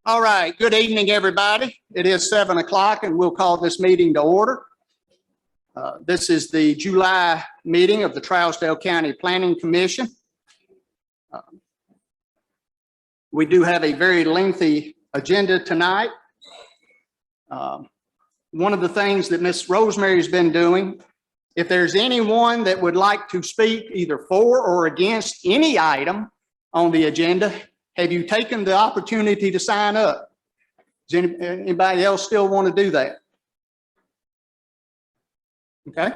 All right, good evening, everybody. It is 7 o'clock and we'll call this meeting to order. This is the July meeting of the Trialsdale County Planning Commission. We do have a very lengthy agenda tonight. One of the things that Miss Rosemary's been doing, if there's anyone that would like to speak either for or against any item on the agenda, have you taken the opportunity to sign up? Does anybody else still want to do that? Okay.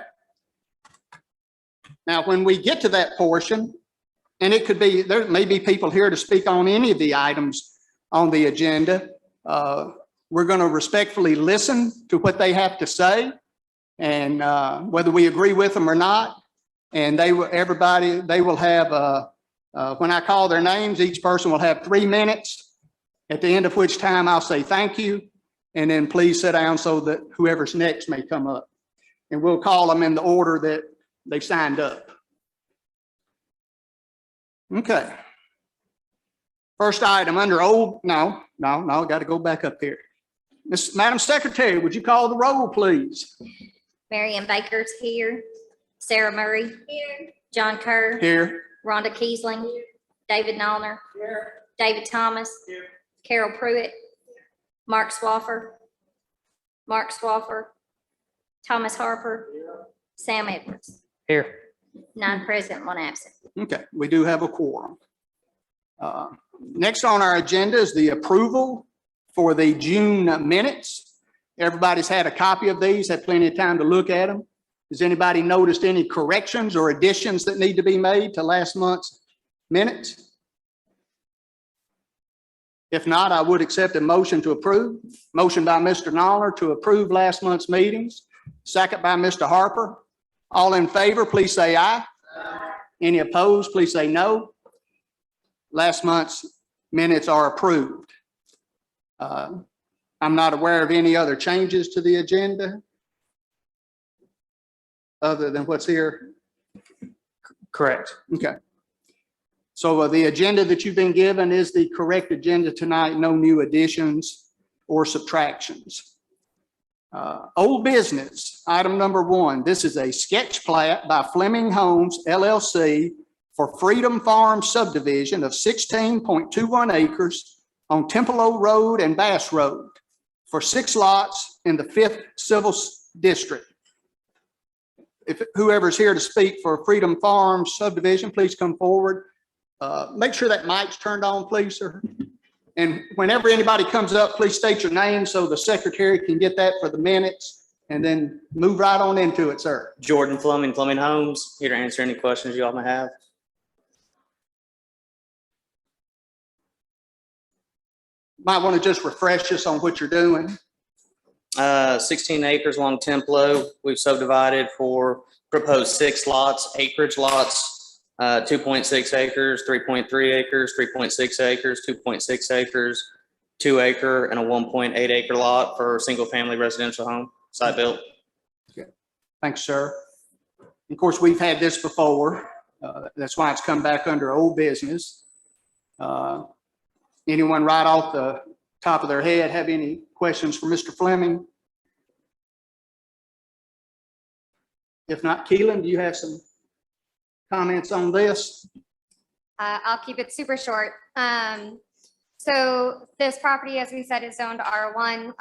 Now, when we get to that portion, and it could be, there may be people here to speak on any of the items on the agenda. We're going to respectfully listen to what they have to say, and whether we agree with them or not. And they will have when I call their names, each person will have 3 minutes, at the end of which time I'll say thank you, and then please sit down so that whoever's next may come up. And we'll call them in the order that they signed up. Okay. First item under old, no, got to go back up here. Madam Secretary, would you call the roll, please? Marion Baker's here. Sarah Murray. Here. John Kerr. Here. Rhonda Kiesling. David Nallner. Here. David Thomas. Here. Carol Pruitt. Mark Swaffer. Thomas Harper. Here. Sam Edwards. Here. 9 present, 1 absent. Okay, we do have a quorum. Next on our agenda is the approval for the June minutes. Everybody's had a copy of these, had plenty of time to look at them. Has anybody noticed any corrections or additions that need to be made to last month's minutes? If not, I would accept a motion to approve. Motion by Mr. Nallner to approve last month's meetings. Second by Mr. Harper. All in favor, please say aye. Aye. Any opposed, please say no. Last month's minutes are approved. I'm not aware of any other changes to the agenda other than what's here. Correct. Okay. So the agenda that you've been given is the correct agenda tonight. No new additions or subtractions. Old business, item number 1. This is a sketch plat by Fleming Homes LLC for Freedom Farm subdivision of 16.21 acres on Tempelo Road and Bass Road for 6 lots in the 5th Civil District. If whoever's here to speak for Freedom Farm subdivision, please come forward. Make sure that mic's turned on, please, sir. And whenever anybody comes up, please state your name so the secretary can get that for the minutes, and then move right on into it, sir. Jordan Fleming, Fleming Homes, here to answer any questions you all may have. Might want to just refresh us on what you're doing. 16 acres along Tempelo. We've subdivided for proposed 6 lots, acreage lots, 2.6 acres, 3.3 acres, 3.6 acres, 2.6 acres, 2 acre, and a 1.8 acre lot for a single family residential home, site built. Okay. Thanks, sir. Of course, we've had this before. That's why it's come back under old business. Anyone right off the top of their head have any questions for Mr. Fleming? If not, Keelan, do you have some comments on this? I'll keep it super short. So this property, as we said, is zoned R1,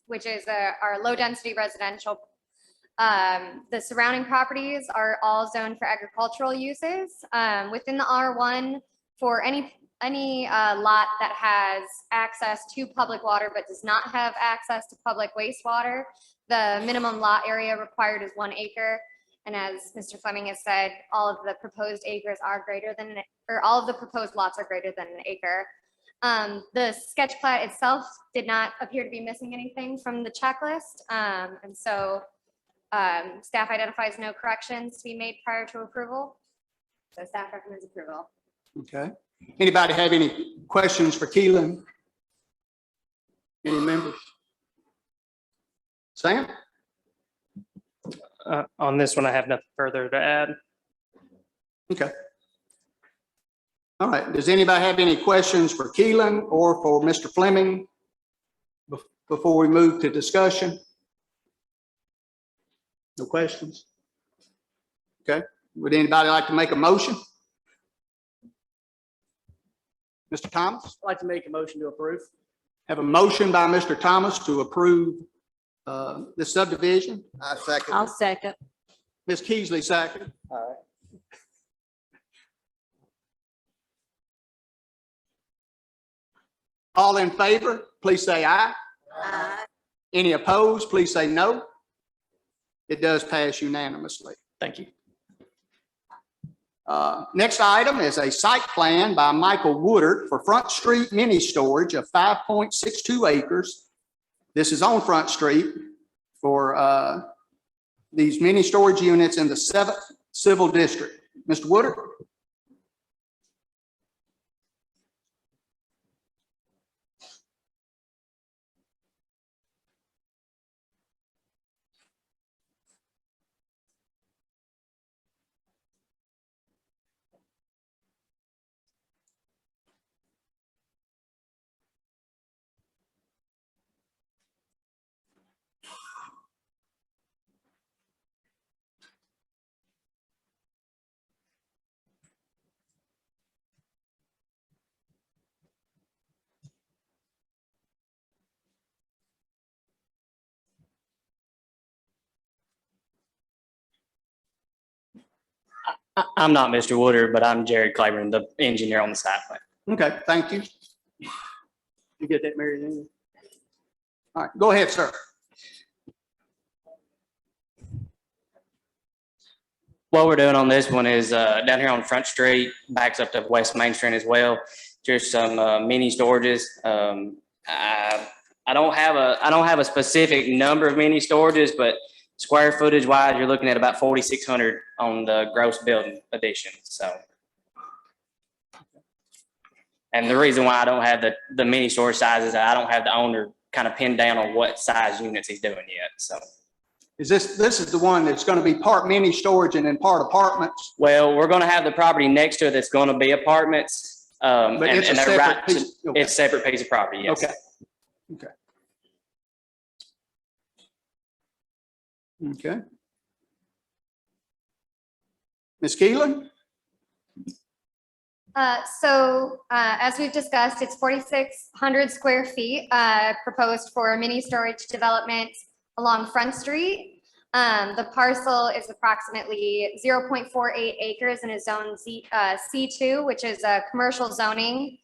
which is our low density residential. The surrounding properties are all zoned for agricultural uses. Within the R1, for any lot that has access to public water but does not have access to public wastewater, the minimum lot area required is 1 acre. And as Mr. Fleming has said, all of the proposed acres are greater than, or all of the proposed lots are greater than 1 acre. The sketch plat itself did not appear to be missing anything from the checklist. And so staff identifies no corrections to be made prior to approval. So staff recommends approval. Okay. Anybody have any questions for Keelan? Any members? Sam? On this one, I have nothing further to add. Okay. All right, does anybody have any questions for Keelan or for Mr. Fleming before we move to discussion? No questions? Okay, would anybody like to make a motion? Mr. Thomas? I'd like to make a motion to approve. Have a motion by Mr. Thomas to approve the subdivision. I second. I'll second. Ms. Keesley, second. All right. All in favor, please say aye. Any opposed, please say no. It does pass unanimously. Thank you. Next item is a site plan by Michael Woodard for Front Street mini storage of 5.62 acres. This is on Front Street for these mini storage units in the 7th Civil District. Mr. Woodard? I'm not Mr. Woodard, but I'm Jared Claiborne, the engineer on the site plan. Okay, thank you. You get that, Mary Lynn? All right, go ahead, sir. What we're doing on this one is down here on Front Street, backs up to West Main Street as well. Just some mini storages. I don't have a specific number of mini storages, but square footage wise, you're looking at about 4,600 on the gross building addition. So, and the reason why I don't have the mini storage sizes, I don't have the owner kind of pinned down on what size units he's doing yet. So, Is this is the one that's going to be part mini storage and then part apartments? well, we're going to have the property next to it that's going to be apartments. But it's a they're separate piece. Okay. It's a separate piece of property. Yes. Okay. Okay. Okay. Ms. Keelan? As we've discussed, it's 4,600 square feet proposed for a mini storage development along Front Street. The parcel is approximately 0.48 acres and is zoned C2, which is a commercial zoning.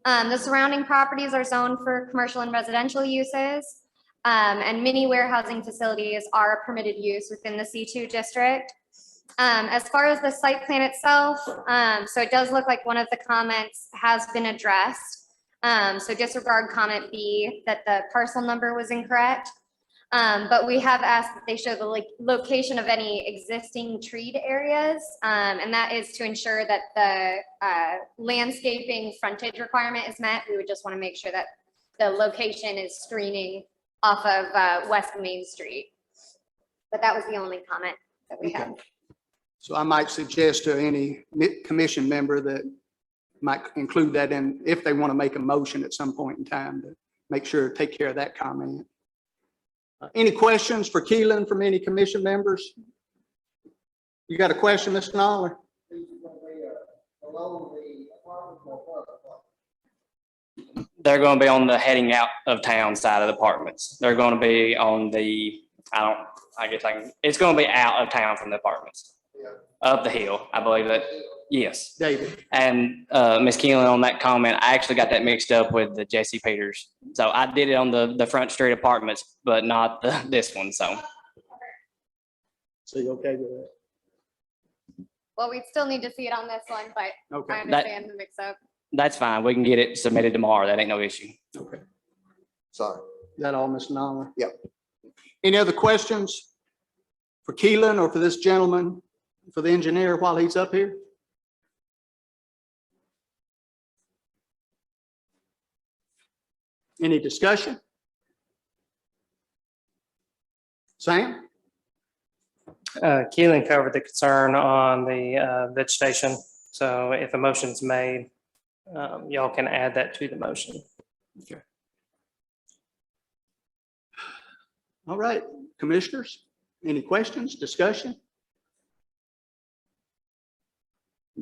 The surrounding properties are zoned for commercial and residential uses. And mini warehousing facilities are a permitted use within the C2 district. As far as the site plan itself, so it does look like one of the comments has been addressed. So disregard comment B that the parcel number was incorrect. But we have asked that they show the location of any existing treed areas. And that is to ensure that the landscaping frontage requirement is met. We would just want to make sure that the location is screening off of West Main Street. But that was the only comment that we had. So I might suggest to any commission member that might include that in, if they want to make a motion at some point in time, to make sure to take care of that comment. Any questions for Keelan from any commission members? You got a question, Mr. Noller? They're going to be on the heading out of town side of the apartments. They're going to be on the, it's going to be out of town from the apartments. Up the hill, I believe that, yes. David? And Ms. Keelan, on that comment, I actually got that mixed up with the Jesse Peters. So I did it on the Front Street apartments, but not this one, so. So you okay with that? Well, we'd still need to see it on this one, but I Okay, understand the mix up. That's fine. We can get it submitted tomorrow. That ain't no issue. okay. Sorry. Is that all, Mr. Noller? Yep. Any other questions for Keelan or for this gentleman, for the engineer while he's up here? Any discussion? Sam? Keelan covered the concern on the vegetation. So if a motion's made, y'all can add that to the motion. All right, commissioners, any questions, discussion?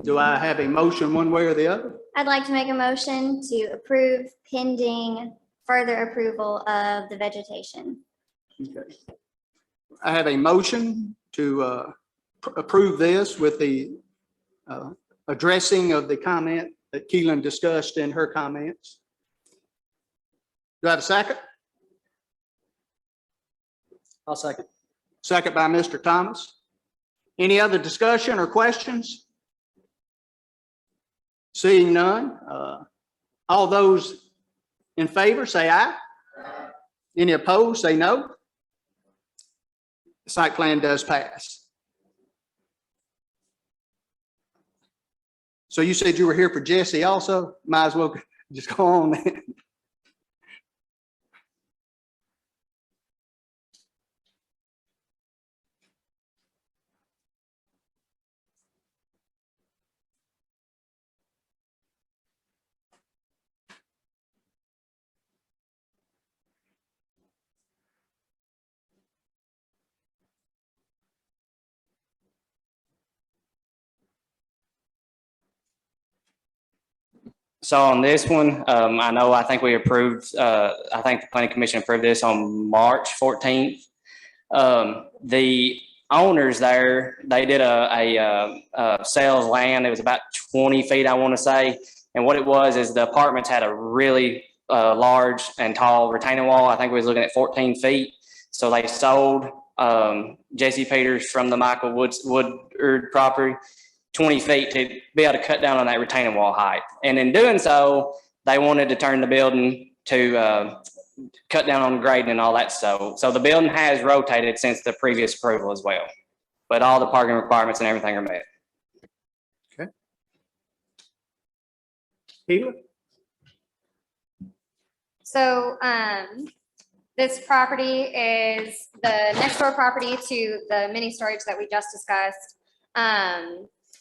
Do I have a motion one way or the other? I'd like to make a motion to approve pending further approval of the vegetation. Okay. I have a motion to approve this with the addressing of the comment that Keelan discussed in her comments. Do I have a second? I'll second. Second by Mr. Thomas. Any other discussion or questions? Seeing none, all those in favor say aye. Any opposed, say no. The site plan does pass. So you said you were here for Jesse also? Might as well just go on then. So on this one, I think we approved, I think the planning commission approved this on March 14th. The owners there, they did a sales land. It was about 20 feet, I want to say. And what it was is the apartments had a really large and tall retaining wall. I think we was looking at 14 feet. So they sold J.C. Peters from the Michael Woodard property 20 feet to be able to cut down on that retaining wall height. And in doing so, they wanted to turn the building to cut down on grading and all that. So the building has rotated since the previous approval as well. But all the parking requirements and everything are met. Okay. Keelan? So this property is the next door property to the mini storage that we just discussed.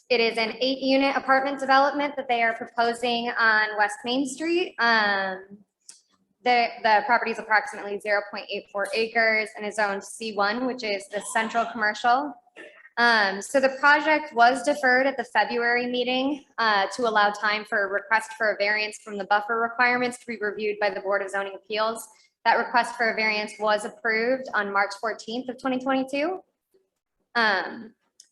It is an 8-unit apartment development that they are proposing on West Main Street. The property is approximately 0.84 acres and is zoned C1, which is the central commercial. So the project was deferred at the February meeting to allow time for a request for a variance from the buffer requirements to be reviewed by the Board of Zoning Appeals. That request for a variance was approved on March 14th of 2022.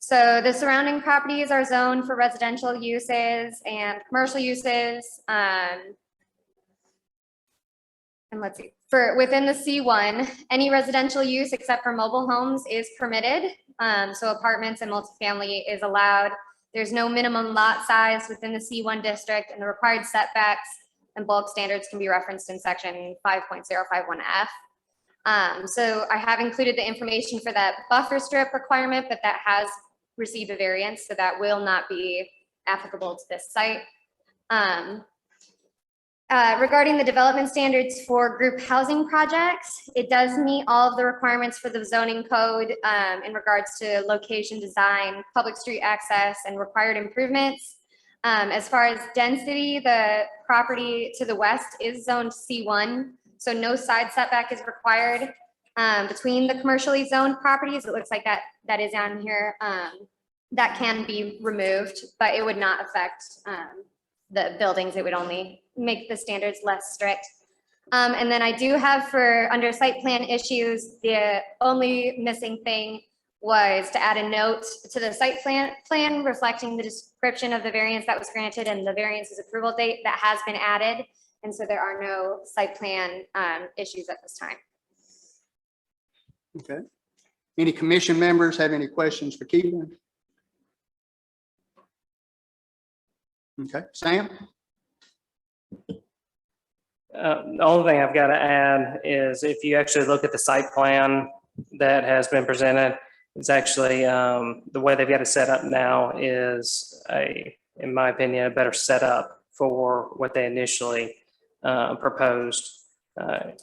So the surrounding properties are zoned for residential uses and commercial uses. And let's see, for within the C1, any residential use except for mobile homes is permitted. So apartments and multifamily is allowed. There's no minimum lot size within the C1 district, and the required setbacks and bulk standards can be referenced in section 5.051F. So I have included the information for that buffer strip requirement, but that has received a variance, so that will not be applicable to this site. Regarding the development standards for group housing projects, it does meet all of the requirements for the zoning code in regards to location design, public street access, and required improvements. As far as density, the property to the west is zoned C1, so no side setback is required between the commercially zoned properties. It looks like that is on here. That can be removed, but it would not affect the buildings. It would only make the standards less strict. And then I do have for under site plan issues, the only missing thing was to add a note to the site plan reflecting the description of the variance that was granted and the variance's approval date. That has been added. And so there are no site plan issues at this time. Okay. Any commission members have any questions for Keelan? Okay, Sam? The only thing I've got to add is if you actually look at the site plan that has been presented, it's actually the way they've got it set up now is in my opinion, a better setup for what they initially proposed.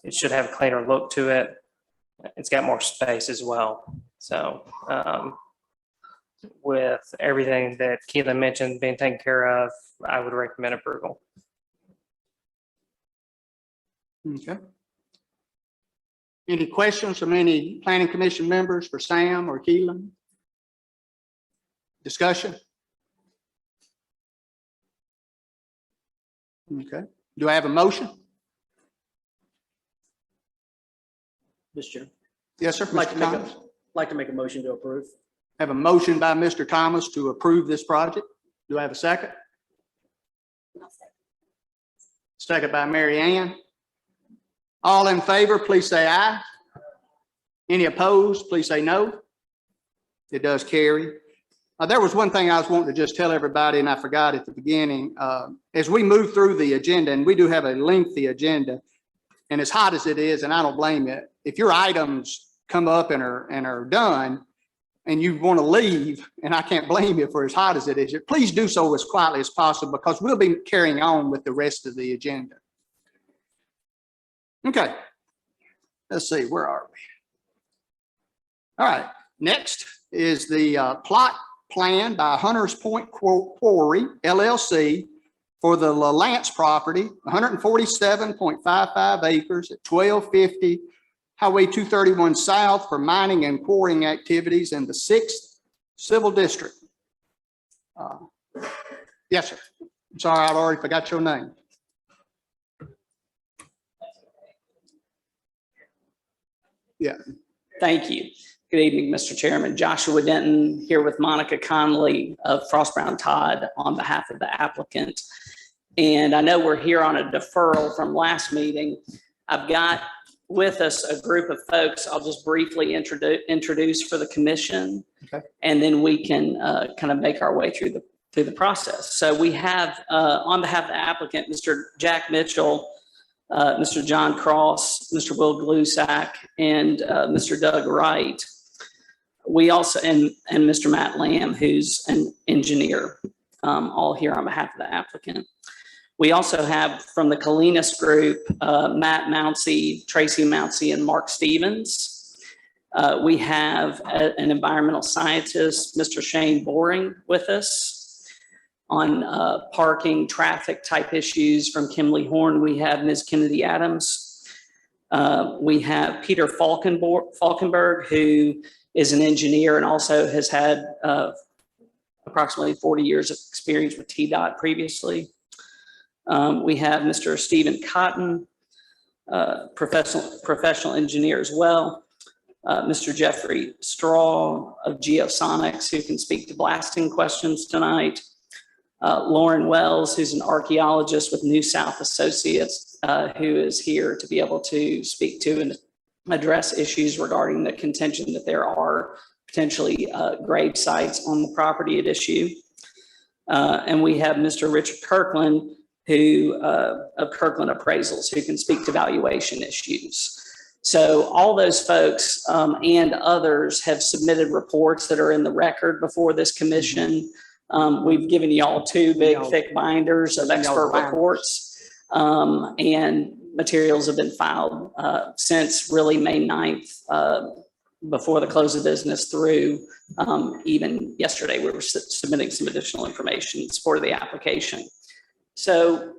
It should have a cleaner look to it. It's got more space as well. So with everything that Keelan mentioned being taken care of, I would recommend approval. Okay. Any questions from any planning commission members for Sam or Keelan? Discussion? Okay. Do I have a motion? Mr. Chair, Yes, sir. I'd like Mr. to make Thomas. like to make a motion to approve. Have a motion by Mr. Thomas to approve this project. Do I have a second? Second by Mary Ann. All in favor, please say aye. Any opposed, please say no. It does carry. There was one thing I was wanting to just tell everybody, and I forgot at the beginning. As we move through the agenda, and we do have a lengthy agenda, and as hot as it is, and I don't blame it, if your items come up and are done, and you want to leave, and I can't blame you for as hot as it is, please do so as quietly as possible, because we'll be carrying on with the rest of the agenda. Okay. Let's see, where are we? All right, next is the plot plan by Hunters Point Quarry LLC for the LaLance property, 147.55 acres at 1250 Highway 231 South for mining and quarrying activities in the 6th Civil District. Yes, sir. I'm sorry, I already forgot your name. Yeah. Thank you. Good evening, Mr. Chairman. Joshua Denton here with Monica Connolly of Frost Brown Todd on behalf of the applicant. And I know we're here on a deferral from last meeting. I've got with us a group of folks I'll just briefly introduce for the commission. Okay. And then we can kind of make our way through the process. So we have on behalf of the applicant, Mr. Jack Mitchell, Mr. John Cross, Mr. Will Glusack, and Mr. Doug Wright. We also, and Mr. Matt Lamb, who's an engineer, all here on behalf of the applicant. We also have from the Kalinas group, Matt Mounsey, Tracy Mounsey, and Mark Stevens. We have an environmental scientist, Mr. Shane Boring, with us. On parking, traffic type issues from Kimley Horn, we have Ms. Kennedy Adams. We have Peter Falkenberg, who is an engineer and also has had approximately 40 years of experience with TDOT previously. We have Mr. Stephen Cotton, professional engineer as well. Mr. Jeffrey Straw of Geosonics, who can speak to blasting questions tonight. Lauren Wells, who's an archaeologist with New South Associates, who is here to be able to speak to and address issues regarding the contention that there are potentially grave sites on the property at issue. And we have Mr. Richard Kirkland, who of Kirkland Appraisals, who can speak to valuation issues. So all those folks and others have submitted reports that are in the record before this commission. We've given you all two big thick binders of expert reports, and materials have been filed since really May 9th, before the close of business through even yesterday. We were submitting some additional information in support of the application. So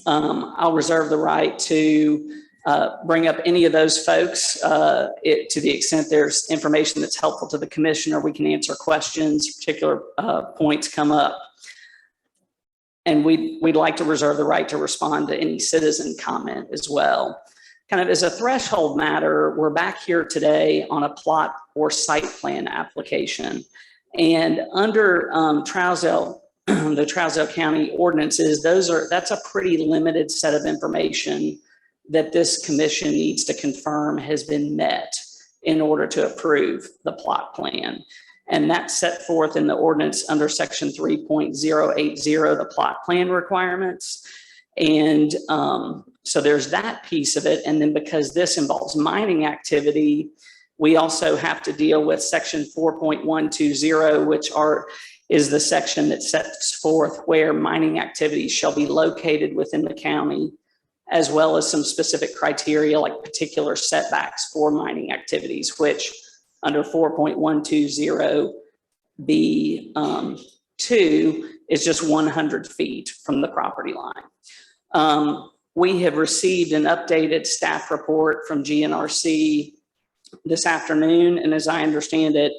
I'll reserve the right to bring up any of those folks to the extent there's information that's helpful to the commission, or we can answer questions, particular points come up. And we'd like to reserve the right to respond to any citizen comment as well. Kind of as a threshold matter, we're back here today on a plot or site plan application. And under Trialsdale, the Trialsdale County ordinances, that's a pretty limited set of information that this commission needs to confirm has been met in order to approve the plot plan. And that's set forth in the ordinance under section 3.080, the plot plan requirements. And so there's that piece of it. And then because this involves mining activity, we also have to deal with section 4.120, which is the section that sets forth where mining activities shall be located within the county, as well as some specific criteria like particular setbacks for mining activities, which under 4.120 B2 is just 100 feet from the property line. We have received an updated staff report from GNRC this afternoon, and as I understand it,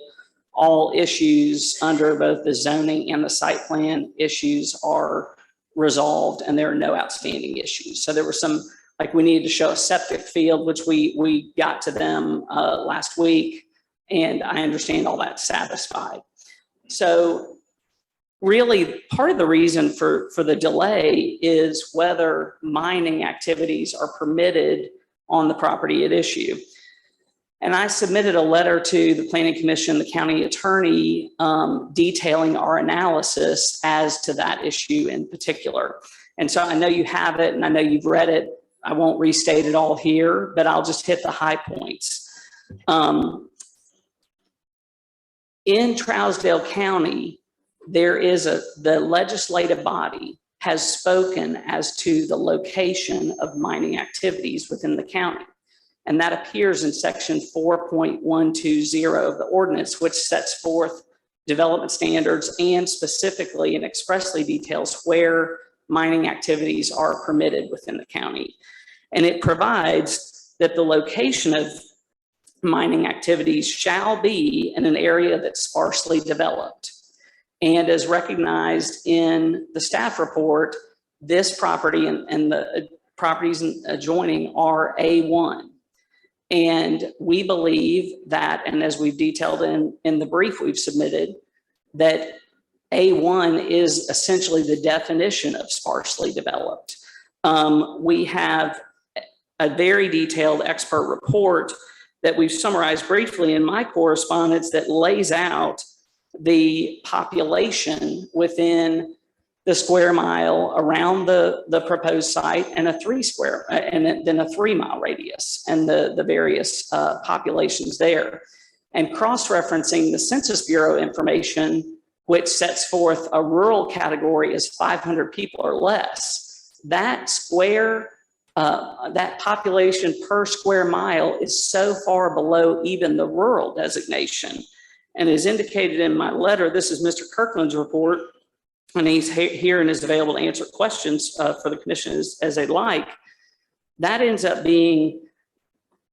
all issues under both the zoning and the site plan issues are resolved, and there are no outstanding issues. So there were some, like we needed to show a septic field, which we got to them last week, and I understand all that's satisfied. So really, part of the reason for the delay is whether mining activities are permitted on the property at issue. And I submitted a letter to the Planning Commission, the county attorney, detailing our analysis as to that issue in particular. And so I know you have it and I know you've read it. I won't restate it all here, but I'll just hit the high points. In Trialsdale County, there is the legislative body has spoken as to the location of mining activities within the county. And that appears in section 4.120 of the ordinance, which sets forth development standards and specifically and expressly details where mining activities are permitted within the county. And it provides that the location of mining activities shall be in an area that's sparsely developed. And as recognized in the staff report, this property and the properties adjoining are A1. And we believe that, and as we've detailed in the brief we've submitted, that A1 is essentially the definition of sparsely developed. We have a very detailed expert report that we've summarized briefly in my correspondence that lays out the population within the square mile around the proposed site and a 3 mile radius and the various populations there. And cross-referencing the Census Bureau information, which sets forth a rural category as 500 people or less, that population per square mile is so far below even the rural designation. And as indicated in my letter, this is Mr. Kirkland's report, and he's here and is available to answer questions for the commission as they'd like. That ends up being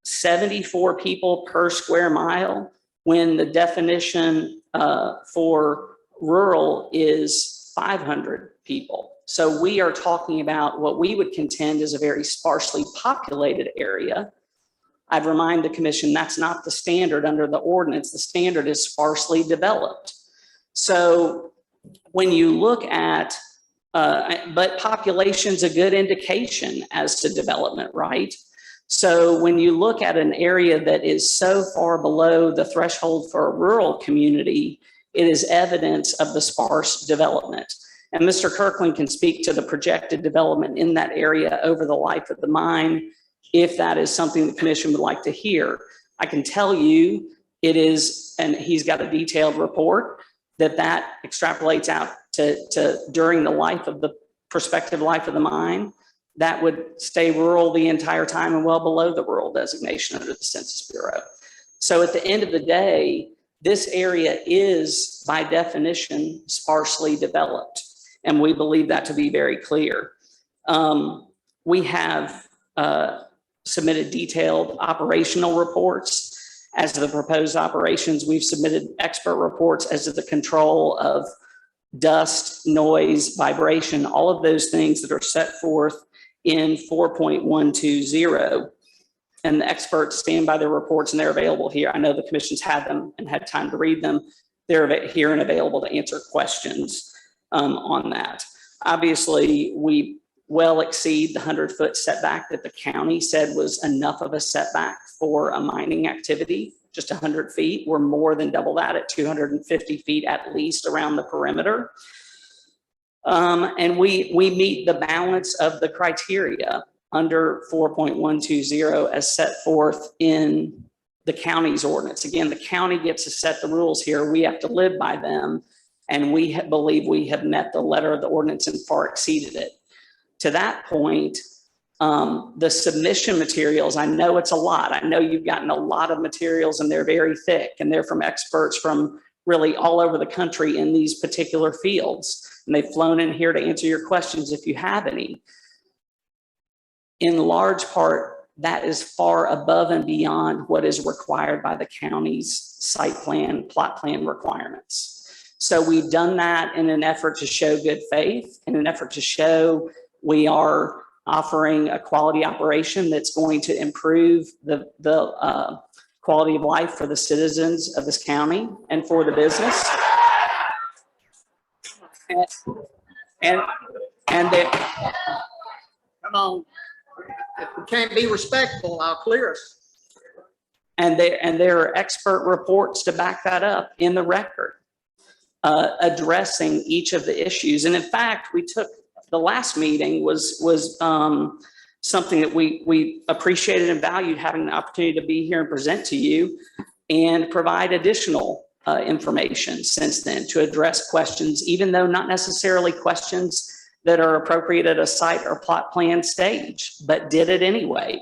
74 people per square mile when the definition for rural is 500 people. So we are talking about what we would contend is a very sparsely populated area. I'd remind the commission that's not the standard under the ordinance. The standard is sparsely developed. So when you look at, but population's a good indication as to development, right? So when you look at an area that is so far below the threshold for a rural community, it is evidence of the sparse development. And Mr. Kirkland can speak to the projected development in that area over the life of the mine, if that is something the commission would like to hear. I can tell you it is, and he's got a detailed report that extrapolates out to during the life of the prospective life of the mine, that would stay rural the entire time and well below the rural designation under the Census Bureau. So at the end of the day, this area is by definition sparsely developed. And we believe that to be very clear. We have submitted detailed operational reports as to the proposed operations. We've submitted expert reports as to the control of dust, noise, vibration, all of those things that are set forth in 4.120. And the experts stand by their reports and they're available here. I know the commission's had them and had time to read them. They're here and available to answer questions on that. Obviously, we well exceed the 100-foot setback that the county said was enough of a setback for a mining activity. Just 100 feet. We're more than double that at 250 feet at least around the perimeter. And we meet the balance of the criteria under 4.120 as set forth in the county's ordinance. Again, the county gets to set the rules here. We have to live by them. And we believe we have met the letter of the ordinance and far exceeded it. To that point, the submission materials, I know it's a lot. I know you've gotten a lot of materials and they're very thick and they're from experts from really all over the country in these particular fields. And they've flown in here to answer your questions if you have any. In large part, that is far above and beyond what is required by the county's site plan, plot plan requirements. So we've done that in an effort to show good faith, in an effort to show we are offering a quality operation that's going to improve the quality of life for the citizens of this county and for the business. And they, Come on. If we can't be respectful, I'll clear us. and there are expert reports to back that up in the record, addressing each of the issues. And in fact, we took the last meeting was something that we appreciated and valued, having the opportunity to be here and present to you and provide additional information since then to address questions, even though not necessarily questions that are appropriate at a site or plot plan stage, but did it anyway.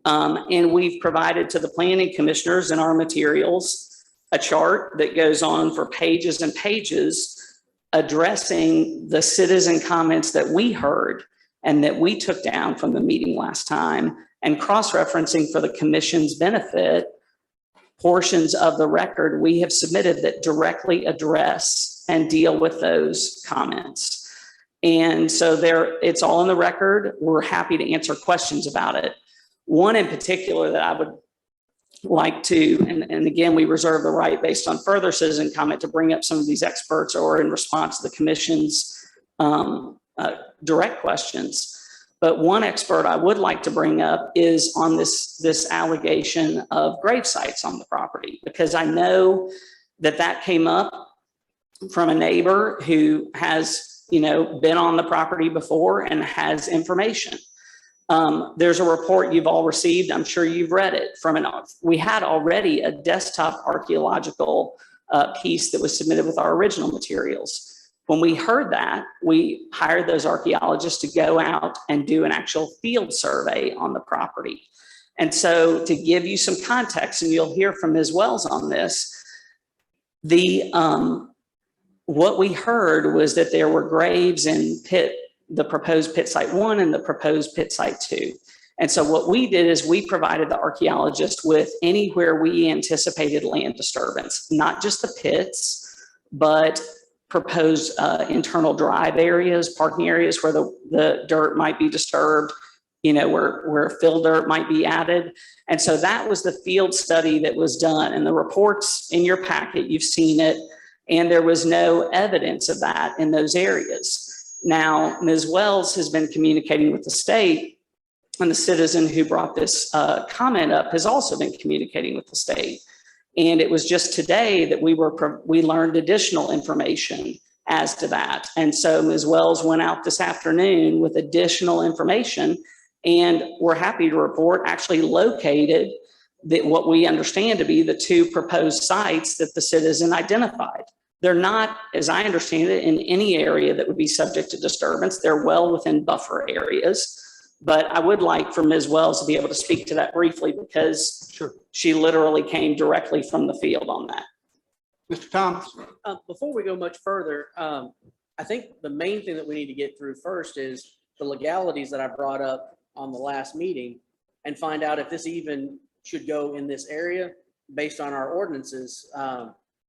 And we've provided to the planning commissioners in our materials a chart that goes on for pages and pages addressing the citizen comments that we heard and that we took down from the meeting last time, and cross-referencing for the commission's benefit portions of the record we have submitted that directly address and deal with those comments. And so it's all in the record. We're happy to answer questions about it. One in particular that I would like to, and again, we reserve the right based on further citizen comment to bring up some of these experts or in response to the commission's direct questions. But one expert I would like to bring up is on this allegation of grave sites on the property, because I know that came up from a neighbor who has, been on the property before and has information. There's a report you've all received. I'm sure you've read it we had already a desktop archaeological piece that was submitted with our original materials. When we heard that, we hired those archaeologists to go out and do an actual field survey on the property. And so to give you some context, and you'll hear from Ms. Wells on this, what we heard was that there were graves in the proposed pit site 1 and the proposed pit site 2. And so what we did is we provided the archaeologist with anywhere we anticipated land disturbance, not just the pits, but proposed internal drive areas, parking areas where the dirt might be disturbed, where fill dirt might be added. And so that was the field study that was done, and the reports in your packet, you've seen it, and there was no evidence of that in those areas. Now, Ms. Wells has been communicating with the state, and the citizen who brought this comment up has also been communicating with the state. And it was just today that we learned additional information as to that. And so Ms. Wells went out this afternoon with additional information, and we're happy to report actually located what we understand to be the 2 proposed sites that the citizen identified. They're not, as I understand it, in any area that would be subject to disturbance. They're well within buffer areas. But I would like for Ms. Wells to be able to speak to that briefly, because Sure. She literally came directly from the field on that. Mr. Thomas? Before we go much further, I think the main thing that we need to get through first is the legalities that I brought up on the last meeting, and find out if this even should go in this area based on our ordinances.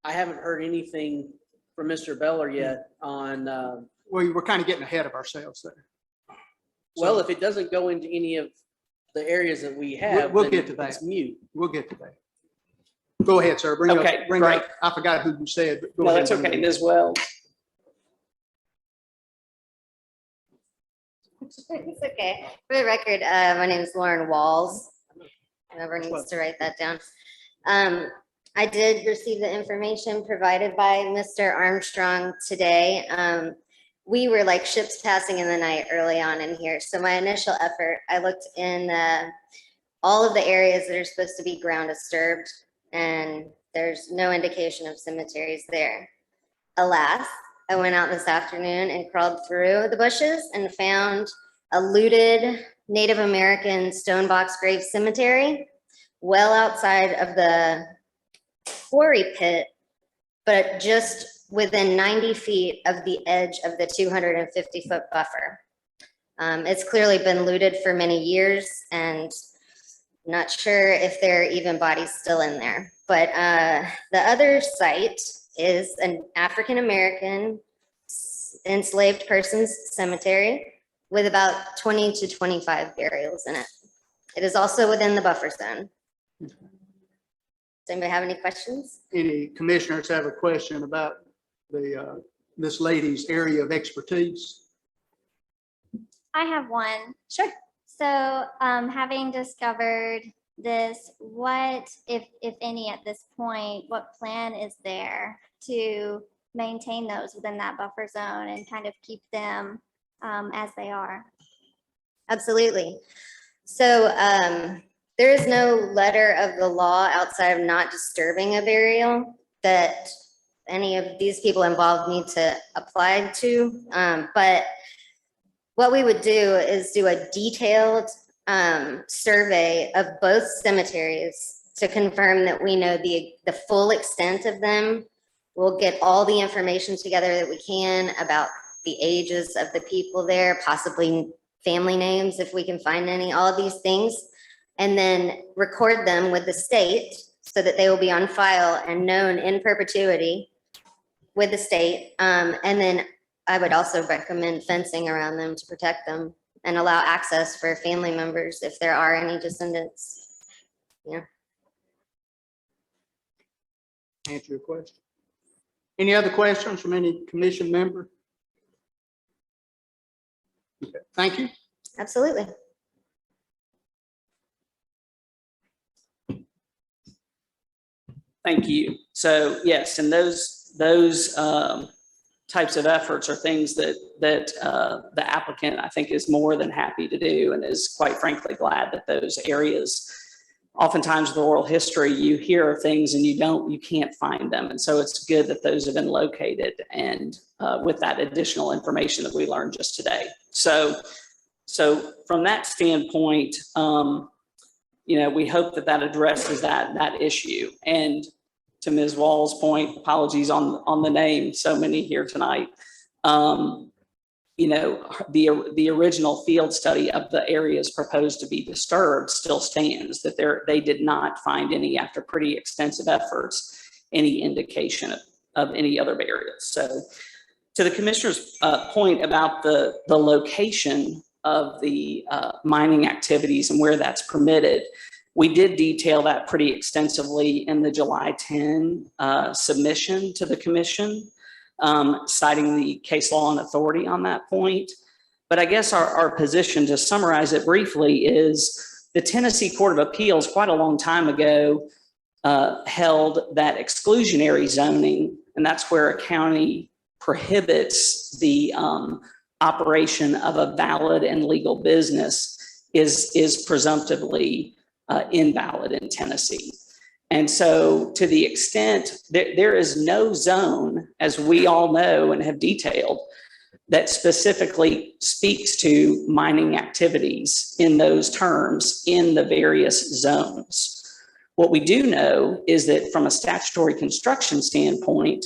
I haven't heard anything from Mr. Beller yet on. Well, we're kind of getting ahead of ourselves there. Well, if it doesn't go into any of the areas that we have, We'll then get to that. it's mute. We'll get to that. Go ahead, sir. Bring Okay, up, great. I forgot who you said, but go No, ahead. that's okay, Ms. Wells. It's okay. For the record, my name is Lauren Walls. Whoever needs to write that down. I did receive the information provided by Mr. Armstrong today. We were like ships passing in the night early on in here. So my initial effort, I looked in all of the areas that are supposed to be ground disturbed, and there's no indication of cemeteries there. Alas, I went out this afternoon and crawled through the bushes and found a looted Native American stone box grave cemetery well outside of the quarry pit but just within 90 feet of the edge of the 250-foot buffer. It's clearly been looted for many years, and not sure if there are even bodies still in there. But the other site is an African-American enslaved persons cemetery with about 20 to 25 burials in it. It is also within the buffer zone. Does anybody have any questions? Any commissioners have a question about this lady's area of expertise? I have one. Sure. So, having discovered this, what, if any at this point, what plan is there to maintain those within that buffer zone and kind of keep them as they are? Absolutely. So there is no letter of the law outside of not disturbing a burial that any of these people involved need to apply to. But what we would do is do a detailed survey of both cemeteries to confirm that we know the full extent of them. We'll get all the information together that we can about the ages of the people there, possibly family names if we can find any, all of these things, and then record them with the state so that they will be on file and known in perpetuity with the state. And then I would also recommend fencing around them to protect them and allow access for family members if there are any descendants. Yeah. Answer your question. Any other questions from any commission member? Okay, thank you. Absolutely. Thank you. So yes, and those types of efforts are things that the applicant, I think, is more than happy to do, and is quite frankly glad that those areas, oftentimes with oral history, you hear of things and you can't find them. And so it's good that those have been located, and with that additional information that we learned just today. So from that standpoint, we hope that addresses that issue. And to Ms. Wall's point, apologies on the name, so many here tonight. The original field study of the areas proposed to be disturbed still stands, that they did not find any, after pretty extensive efforts, any indication of any other burials. So to the commissioner's point about the location of the mining activities and where that's permitted, we did detail that pretty extensively in the July 10 submission to the commission, citing the case law and authority on that point. But I guess our position, to summarize it briefly, is the Tennessee Court of Appeals quite a long time ago held that exclusionary zoning, and that's where a county prohibits the operation of a valid and legal business, is presumptively invalid in Tennessee. And so to the extent there is no zone, as we all know and have detailed, that specifically speaks to mining activities in those terms in the various zones. What we do know is that from a statutory construction standpoint,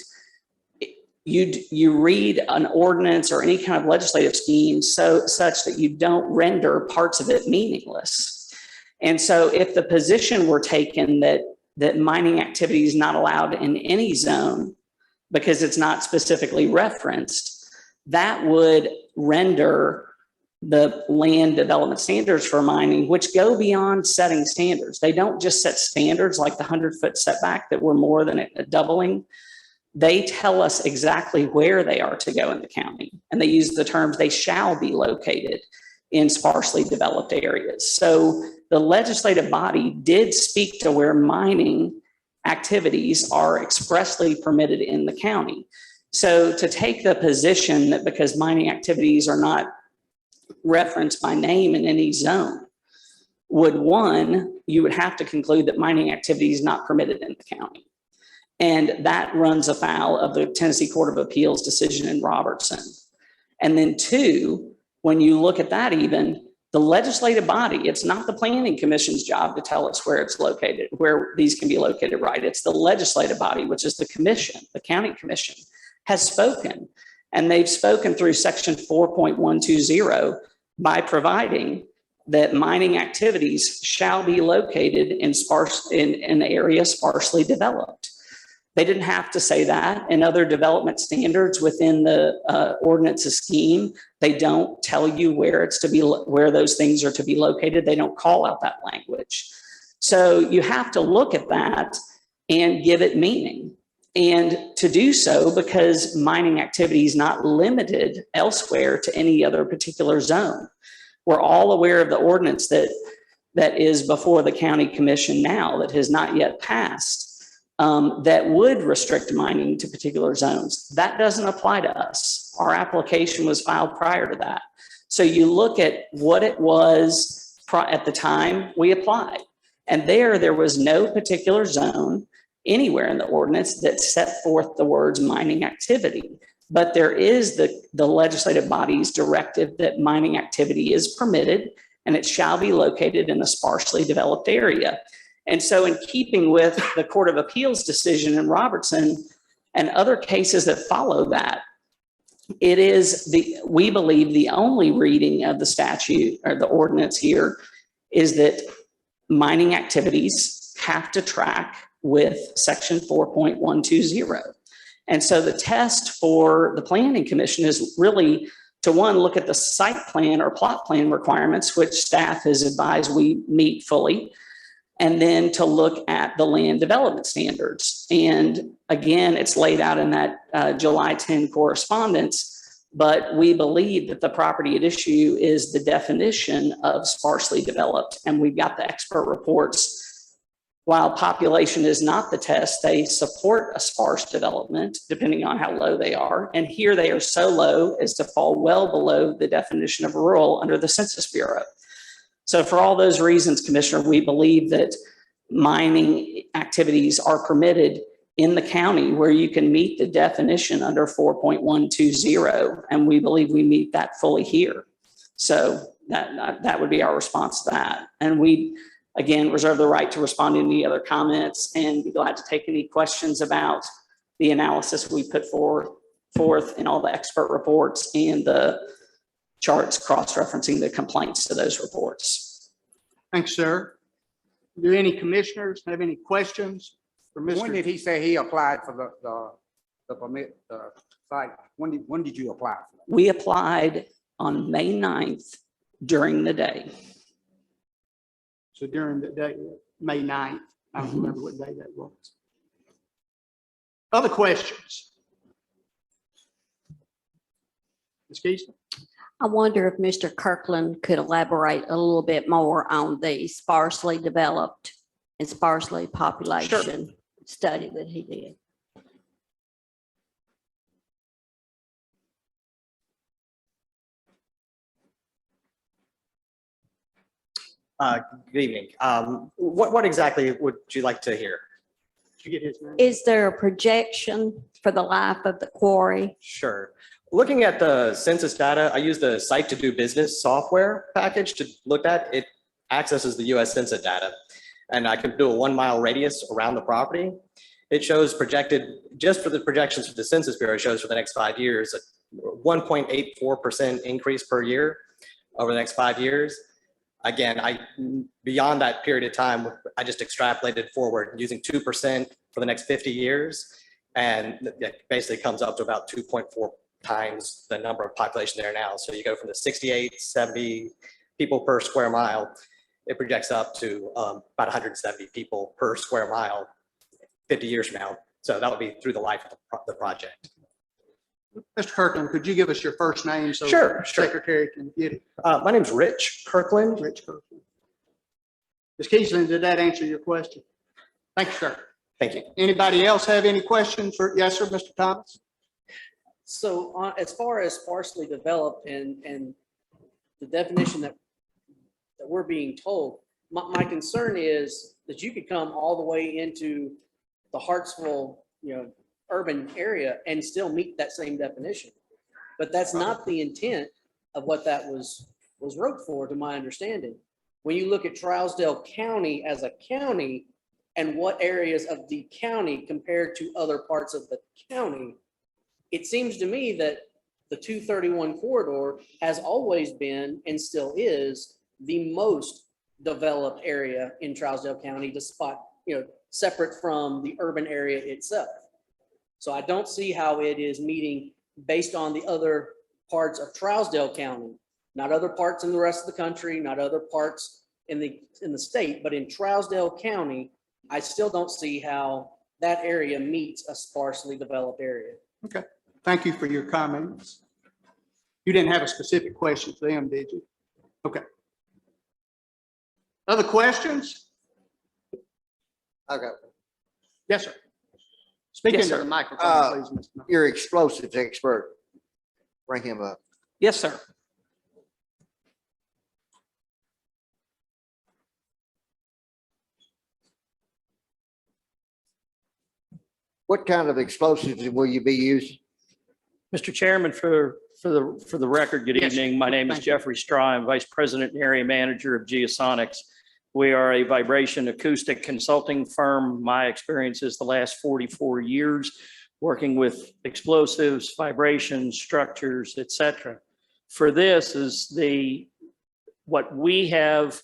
you read an ordinance or any kind of legislative scheme such that you don't render parts of it meaningless. And so if the position were taken that mining activity is not allowed in any zone because it's not specifically referenced, that would render the land development standards for mining, which go beyond setting standards. They don't just set standards like the 100-foot setback that were more than a doubling. They tell us exactly where they are to go in the county. And they use the terms, they shall be located in sparsely developed areas. So the legislative body did speak to where mining activities are expressly permitted in the county. So to take the position that because mining activities are not referenced by name in any zone, you would have to conclude that mining activity is not permitted in the county. And that runs afoul of the Tennessee Court of Appeals decision in Robertson. And then two, when you look at that, even The legislative body, it's not the planning commission's job to tell us where it's located, where these can be located, right? It's the legislative body, which is the commission, the county commission, has spoken. And they've spoken through section 4.120 by providing that mining activities shall be located in an area sparsely developed. They didn't have to say that. In other development standards within the ordinance's scheme, they don't tell you where those things are to be located. They don't call out that language. So you have to look at that and give it meaning. And to do so, because mining activity is not limited elsewhere to any other particular zone. We're all aware of the ordinance that is before the county commission now that has not yet passed. That would restrict mining to particular zones. That doesn't apply to us. Our application was filed prior to that. So you look at what it was at the time we applied. And there was no particular zone anywhere in the ordinance that set forth the words mining activity. But there is the legislative body's directive that mining activity is permitted and it shall be located in a sparsely developed area. And so in keeping with the Court of Appeals decision in Robertson and other cases that follow that, it is we believe the only reading of the statute or the ordinance here is that mining activities have to track with section 4.120. And so the test for the Planning Commission is really to one, look at the site plan or plot plan requirements, which staff has advised we meet fully. And then to look at the land development standards. And again, it's laid out in that July 10 correspondence, but we believe that the property at issue is the definition of sparsely developed. And we've got the expert reports. While population is not the test, they support a sparse development depending on how low they are. And here they are so low as to fall well below the definition of rural under the Census Bureau. So for all those reasons, Commissioner, we believe that mining activities are permitted in the county where you can meet the definition under 4.120. And we believe we meet that fully here. So that would be our response to that. And we, again, reserve the right to respond to any other comments and be glad to take any questions about the analysis we put forth in all the expert reports and the charts cross-referencing the complaints to those reports. Thanks, sir. Do any commissioners have any questions for Mr.? When did he say he applied for the permit site? When did you apply for that? We applied on May 9th during the day. So during the day, May 9th, I don't remember what day that was. Other questions? Ms. Keesler? I wonder if Mr. Kirkland could elaborate a little bit more on the sparsely developed and sparsely population study that he did. Good evening. What exactly would you like to hear? Did you get his name? Is there a projection for the life of the quarry? Sure. Looking at the census data, I use the Site to Do Business software package to look at. It accesses the US Census data, and I can do a 1 mile radius around the property. It shows projected, just for the projections for the Census Bureau, it shows for the next 5 years, a 1.84% increase per year over the next 5 years. Again, beyond that period of time, I just extrapolated forward using 2% for the next 50 years. And it basically comes up to about 2.4 times the number of population there now. So you go from the 68, 70 people per square mile, it projects up to about 170 people per square mile 50 years from now. So that would be through the life of the project. Mr. Kirkland, could you give us your first name so Sure, the sure. secretary can get it? My name's Rich Kirkland. Rich Kirkland. Ms. Keesler, did that answer your question? Thank you, sir. Thank you. Anybody else have any questions for, yes, sir, Mr. Thomas? So as far as sparsely developed and the definition that we're being told, my concern is that you could come all the way into the Hartsville, urban area and still meet that same definition. But that's not the intent of what that was was wrote for, to my understanding. When you look at Trialsdale County as a county and what areas of the county compared to other parts of the county, it seems to me that the 231 corridor has always been and still is the most developed area in Trialsdale County, despite, separate from the urban area itself. So I don't see how it is meeting based on the other parts of Trialsdale County, not other parts in the rest of the country, not other parts in the state, but in Trialsdale County, I still don't see how that area meets a sparsely developed area. Okay, thank you for your comments. You didn't have a specific question for them, did you? Okay. Other questions? Okay. Yes, sir. Speak Yes, into sir. the microphone, please, Mr. Knight. Your explosives expert, bring him up. Yes, sir. What kind of explosives will you be using? Mr. Chairman, for the record, good Yes. evening. My name is Thank you. Jeffrey Straw. I'm Vice President and Area Manager of Geosonics. We are a vibration acoustic consulting firm. My experience is the last 44 years working with explosives, vibrations, structures, et cetera. For this is what we have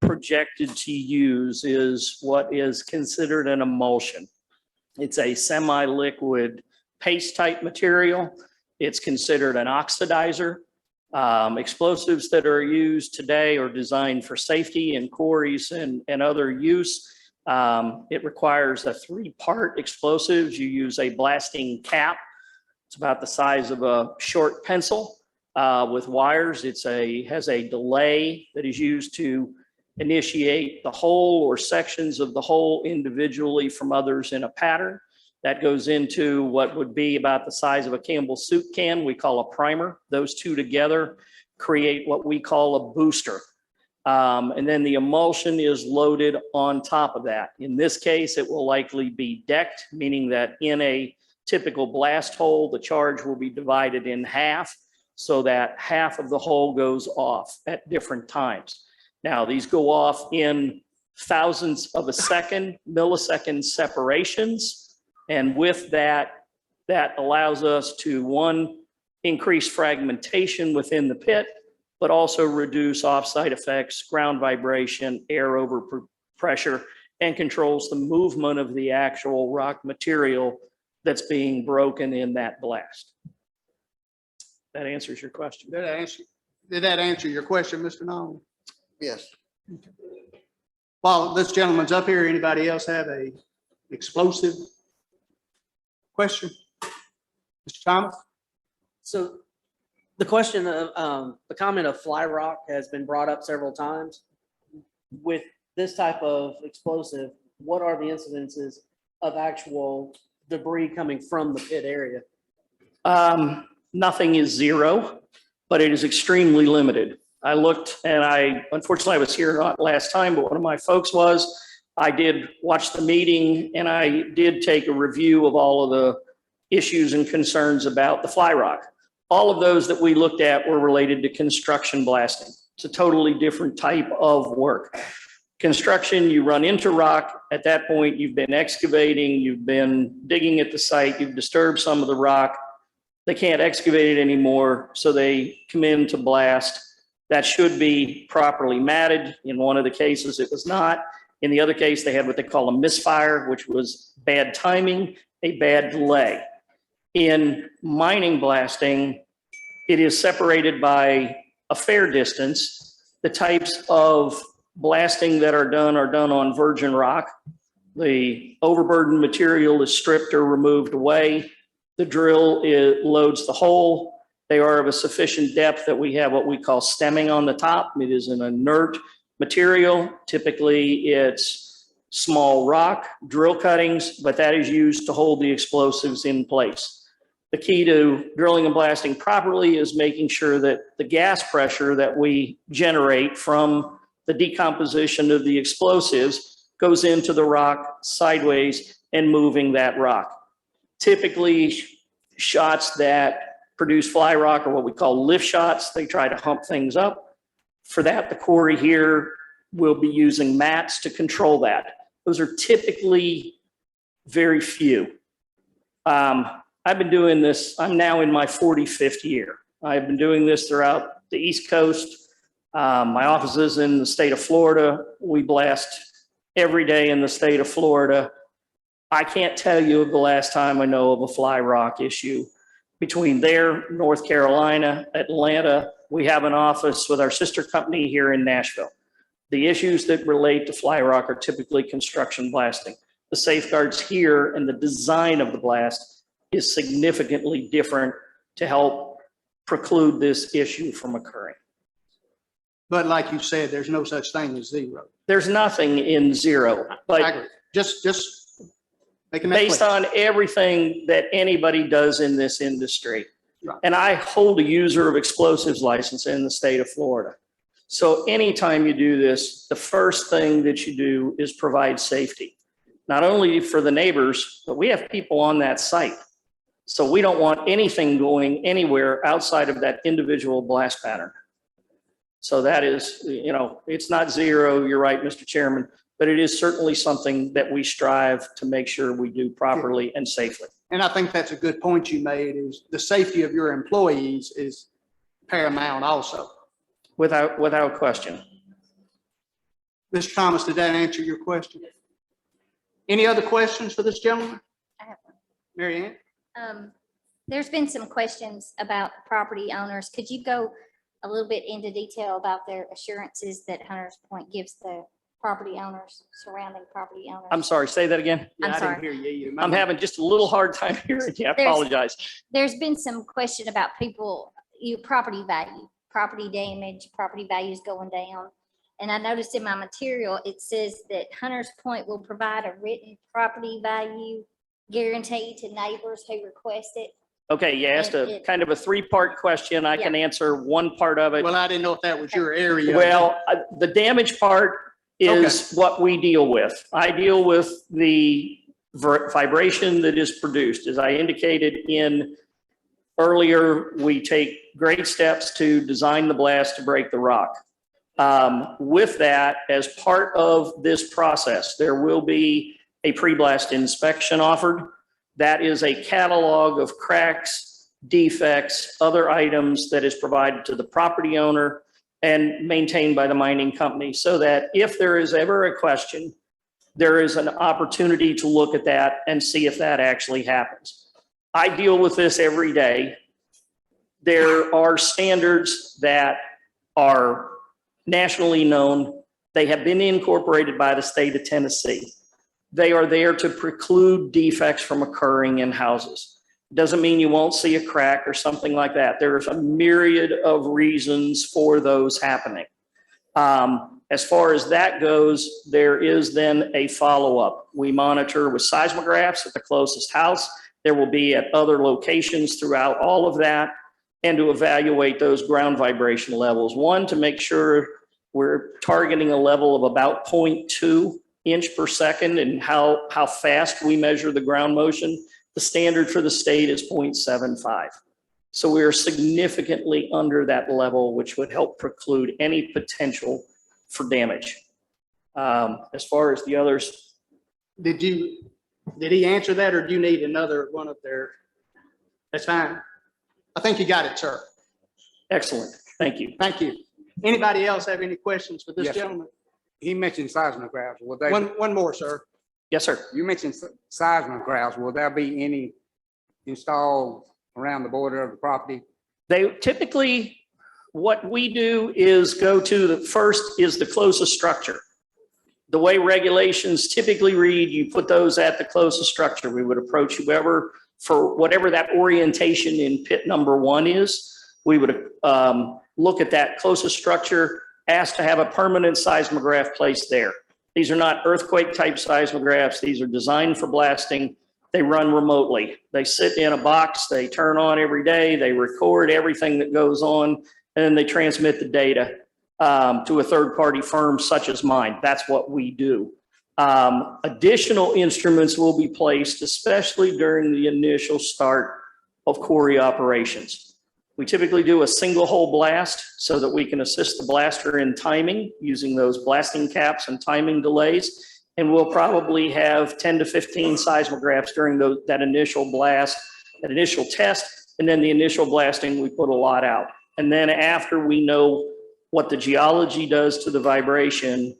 projected to use is what is considered an emulsion. It's a semi-liquid paste type material. It's considered an oxidizer. Explosives that are used today are designed for safety in quarries and other use. It requires a 3-part explosives. You use a blasting cap. It's about the size of a short pencil with wires. Has a delay that is used to initiate the whole or sections of the whole individually from others in a pattern. That goes into what would be about the size of a Campbell soup can. We call a primer. Those two together create what we call a booster. And then the emulsion is loaded on top of that. In this case, it will likely be decked, meaning that in a typical blast hole, the charge will be divided in half so that half of the hole goes off at different times. Now, these go off in thousandths of a second, millisecond separations. And with that, that allows us to, one, increase fragmentation within the pit, but also reduce offsite effects, ground vibration, air over pressure, and controls the movement of the actual rock material that's being broken in that blast. That answers your question. Did that answer your question, Mr. Nolan? Yes. While this gentleman's up here, anybody else have a explosive question? Mr. Thomas? So the question of, the comment of fly rock has been brought up several times. With this type of explosive, what are the incidences of actual debris coming from the pit area? Nothing is zero, but it is extremely limited. I looked and unfortunately I was here not last time, but one of my folks was. I did watch the meeting and I did take a review of all of the issues and concerns about the fly rock. All of those that we looked at were related to construction blasting. It's a totally different type of work. Construction, you run into rock. At that point, you've been excavating, you've been digging at the site, you've disturbed some of the rock. They can't excavate it anymore, so they come in to blast. That should be properly matted. In one of the cases, it was not. In the other case, they had what they call a misfire, which was bad timing, a bad delay. In mining blasting, it is separated by a fair distance. The types of blasting that are done on virgin rock. The overburdened material is stripped or removed away. The drill loads the hole. They are of a sufficient depth that we have what we call stemming on the top. It is an inert material. Typically, it's small rock, drill cuttings, but that is used to hold the explosives in place. The key to drilling and blasting properly is making sure that the gas pressure that we generate from the decomposition of the explosives goes into the rock sideways and moving that rock. Typically, shots that produce fly rock or what we call lift shots. They try to hump things up. For that, the quarry here will be using mats to control that. Those are typically very few. I've been doing this, I'm now in my 45th year. I've been doing this throughout the East Coast. My office is in the state of Florida. We blast every day in the state of Florida. I can't tell you of the last time I know of a fly rock issue. Between there, North Carolina, Atlanta, we have an office with our sister company here in Nashville. The issues that relate to fly rock are typically construction blasting. The safeguards here and the design of the blast is significantly different to help preclude this issue from occurring. But like you said, there's no such thing as zero. There's nothing in zero, I but agree. Just making that based clear. on everything that anybody does in this industry. Right. And I hold a user of explosives license in the state of Florida. So anytime you do this, the first thing that you do is provide safety, not only for the neighbors, but we have people on that site. So we don't want anything going anywhere outside of that individual blast pattern. So that is, you know, it's not zero, you're right, Mr. Chairman, but it is certainly something that we strive to make sure we do properly and safely. And I think that's a good point you made, is the safety of your employees is paramount also. Without question. Mr. Thomas, did that answer your question? Any other questions for this gentleman? I have one. Mary Ann? There's been some questions about property owners. Could you go a little bit into detail about their assurances that Hunters Point gives the property owners, surrounding property owners? I'm sorry, say that again. I'm I didn't sorry. hear you. I'm having just a little hard time hearing you. I There's- apologize. There's been some question about people, property value, property damage, property values going down. And I noticed in my material, it says that Hunters Point will provide a written property value guarantee to neighbors who request it. Okay, you asked a kind of a three-part question. I can answer one part of it. Well, I didn't know if that was your area. Well, the damage part is what we deal with. I deal with the vibration that is produced. As I indicated in earlier, we take great steps to design the blast to break the rock. With that, as part of this process, there will be a pre-blast inspection offered. That is a catalog of cracks, defects, other items that is provided to the property owner and maintained by the mining company, so that if there is ever a question, there is an opportunity to look at that and see if that actually happens. I deal with this every day. There are standards that are nationally known. They have been incorporated by the state of Tennessee. They are there to preclude defects from occurring in houses. Doesn't mean you won't see a crack or something like that. There's a myriad of reasons for those happening. As far as that goes, there is then a follow-up. We monitor with seismographs at the closest house. There will be at other locations throughout all of that, and to evaluate those ground vibration levels. One, to make sure we're targeting a level of about 0.2 inch per second, and how fast we measure the ground motion. The standard for the state is 0.75. So we are significantly under that level, which would help preclude any potential for damage. As far as the others. Did he answer that, or do you need another one up there? That's fine. I think you got it, sir. Excellent. Thank you. Thank you. Anybody else have any questions for this Yes, sir. gentleman? He mentioned seismographs. Will they? One more, sir. Yes, sir. You mentioned seismographs. Will there be any installed around the border of the property? They typically, what we do is go to the first is the closest structure. The way regulations typically read, you put those at the closest structure. We would approach whoever for whatever that orientation in pit number 1 is. We would look at that closest structure, ask to have a permanent seismograph placed there. These are not earthquake type seismographs. These are designed for blasting. They run remotely. They sit in a box, they turn on every day, they record everything that goes on, and then they transmit the data to a third-party firm such as mine. That's what we do. Additional instruments will be placed, especially during the initial start of quarry operations. We typically do a single hole blast so that we can assist the blaster in timing using those blasting caps and timing delays. And we'll probably have 10 to 15 seismographs during that initial blast, that initial test, and then the initial blasting, we put a lot out. And then after we know what the geology does to the vibration,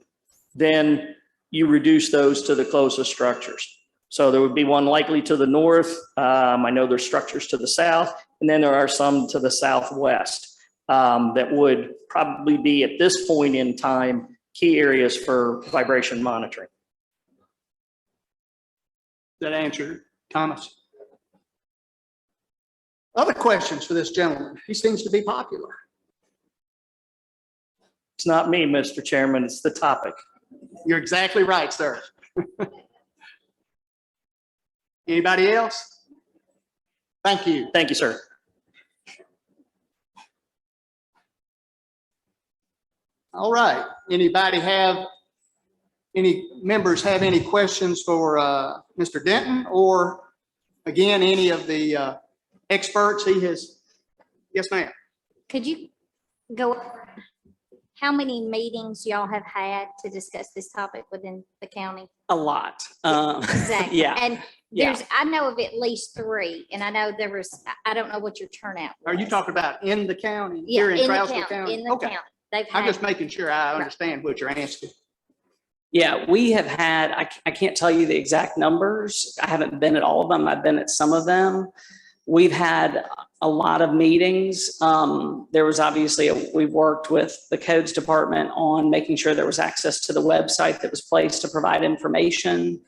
then you reduce those to the closest structures. So there would be one likely to the north. I know there's structures to the south, and then there are some to the southwest that would probably be at this point in time key areas for vibration monitoring. That answer, Thomas? Other questions for this gentleman? He seems to be popular. It's not me, Mr. Chairman, it's the topic. You're exactly right, sir. Anybody else? Thank you. Thank you, sir. All right. Any members have any questions for Mr. Denton, or again, any of the experts he has? Yes, ma'am. Could you go over how many meetings y'all have had to discuss this topic within the county? A lot. Exactly. Yeah. And Yeah. I know of at least 3, and I know there was, I don't know what your turnout Are you was. talking about in the county? Yeah, Here in the Trialsdale county, in the Okay. county. They've I'm had, just making sure I understand what you're asking. Yeah, we have had, I can't tell you the exact numbers. I haven't been at all of them. I've been at some of them. We've had a lot of meetings. There was obviously, we worked with the codes department on making sure there was access to the website that was placed to provide information.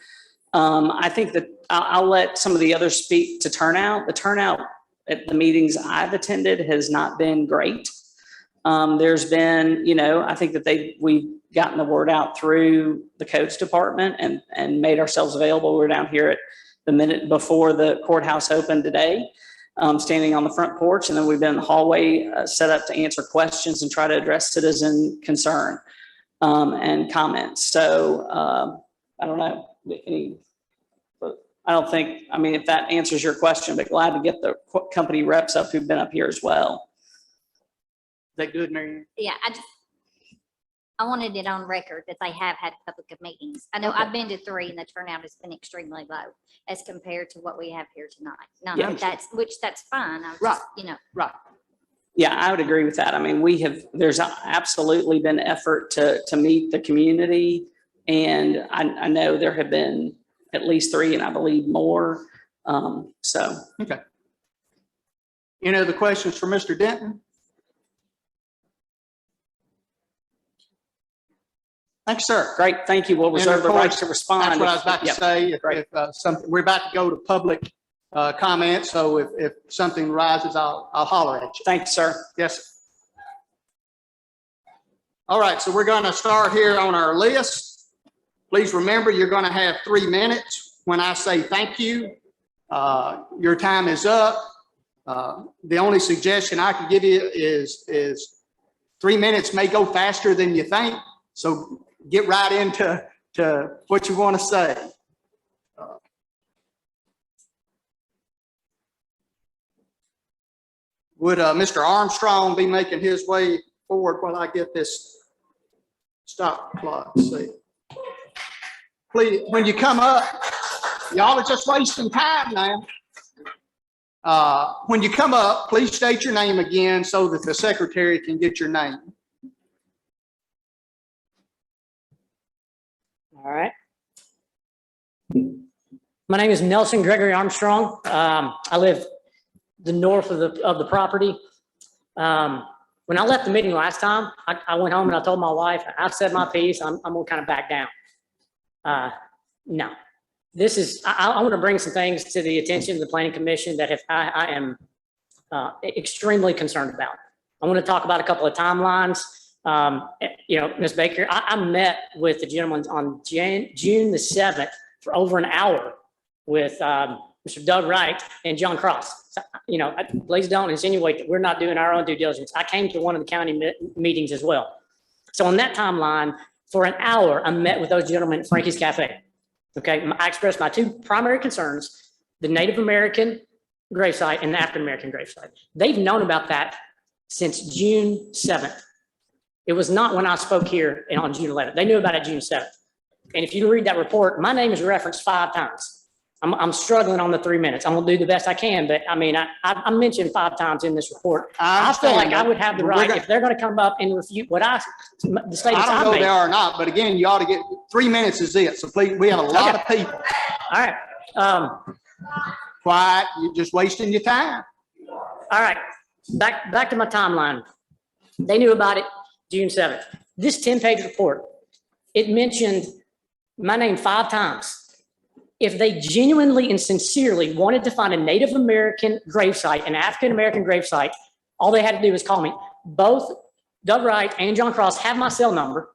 I think that I'll let some of the others speak to turnout. The turnout at the meetings I've attended has not been great. There's been, I think that we've gotten the word out through the codes department and made ourselves available. We're down here at the minute before the courthouse opened today, standing on the front porch, and then we've been in the hallway set up to answer questions and try to address citizen concern and comments. So I don't know. I don't think, if that answers your question, but glad to get the company reps up who've been up here as well. Is that good, Mary? yeah, I wanted it on record that they have had public meetings. I know I've been to 3 and the turnout has been extremely low as compared to what we have here tonight. No, Yeah. that's fine. I was Right. just, Right. Yeah, I would agree with that. There's absolutely been effort to meet the community. And I know there have been at least 3 and I believe more. Okay. Any other questions for Mr. Denton? Thanks, sir. Great, thank you. We'll And reserve of the right course, to respond. That's what I was about to Yep. say. Great. We're about to go to public comment, so if something rises, I'll holler at you. Thanks, sir. Yes, sir. All right, so we're going to start here on our list. Please remember, you're going to have 3 minutes. When I say thank you, your time is up. The only suggestion I can give you is 3 minutes may go faster than you think. So get right into what you want to say. Would Mr. Armstrong be making his way forward while I get this stop clock? See, please, when you come up, y'all are just wasting time now. When you come up, please state your name again so that the secretary can get your name. All right. My name is Nelson Gregory Armstrong. I live the north of the property. When I left the meeting last time, I went home and I told my wife, I've said my piece, I'm gonna kind of back down. No, this is, I want to bring some things to the attention of the Planning Commission that I am extremely concerned about. I want to talk about a couple of timelines. Ms. Baker, I met with the gentleman on June the 7th for over an hour with Mr. Doug Wright and John Cross. So, please don't insinuate that we're not doing our own due diligence. I came to one of the county meetings as well. So on that timeline, for an hour, I met with those gentlemen at Frankie's Cafe. Okay, I expressed my 2 primary concerns: the Native American gravesite and the African-American gravesite. They've known about that since June 7th. It was not when I spoke here on June 11th. They knew about it June 7th. And if you read that report, my name is referenced 5 times. I'm struggling on the 3 minutes. I'm gonna do the best I can, but I mean, I'm mentioned 5 times in this report. I feel like I would have the right, if they're gonna come up and refute what the statements I don't know I they made. are or not, but again, you ought to get 3 minutes is it. So please, we have a lot of people. All right, Quiet, you're just wasting your time. all right, back to my timeline. They knew about it June 7th. This 10-page report, it mentioned my name 5 times. If they genuinely and sincerely wanted to find a Native American gravesite, an African-American gravesite, all they had to do was call me. Both Doug Wright and John Cross have my cell number.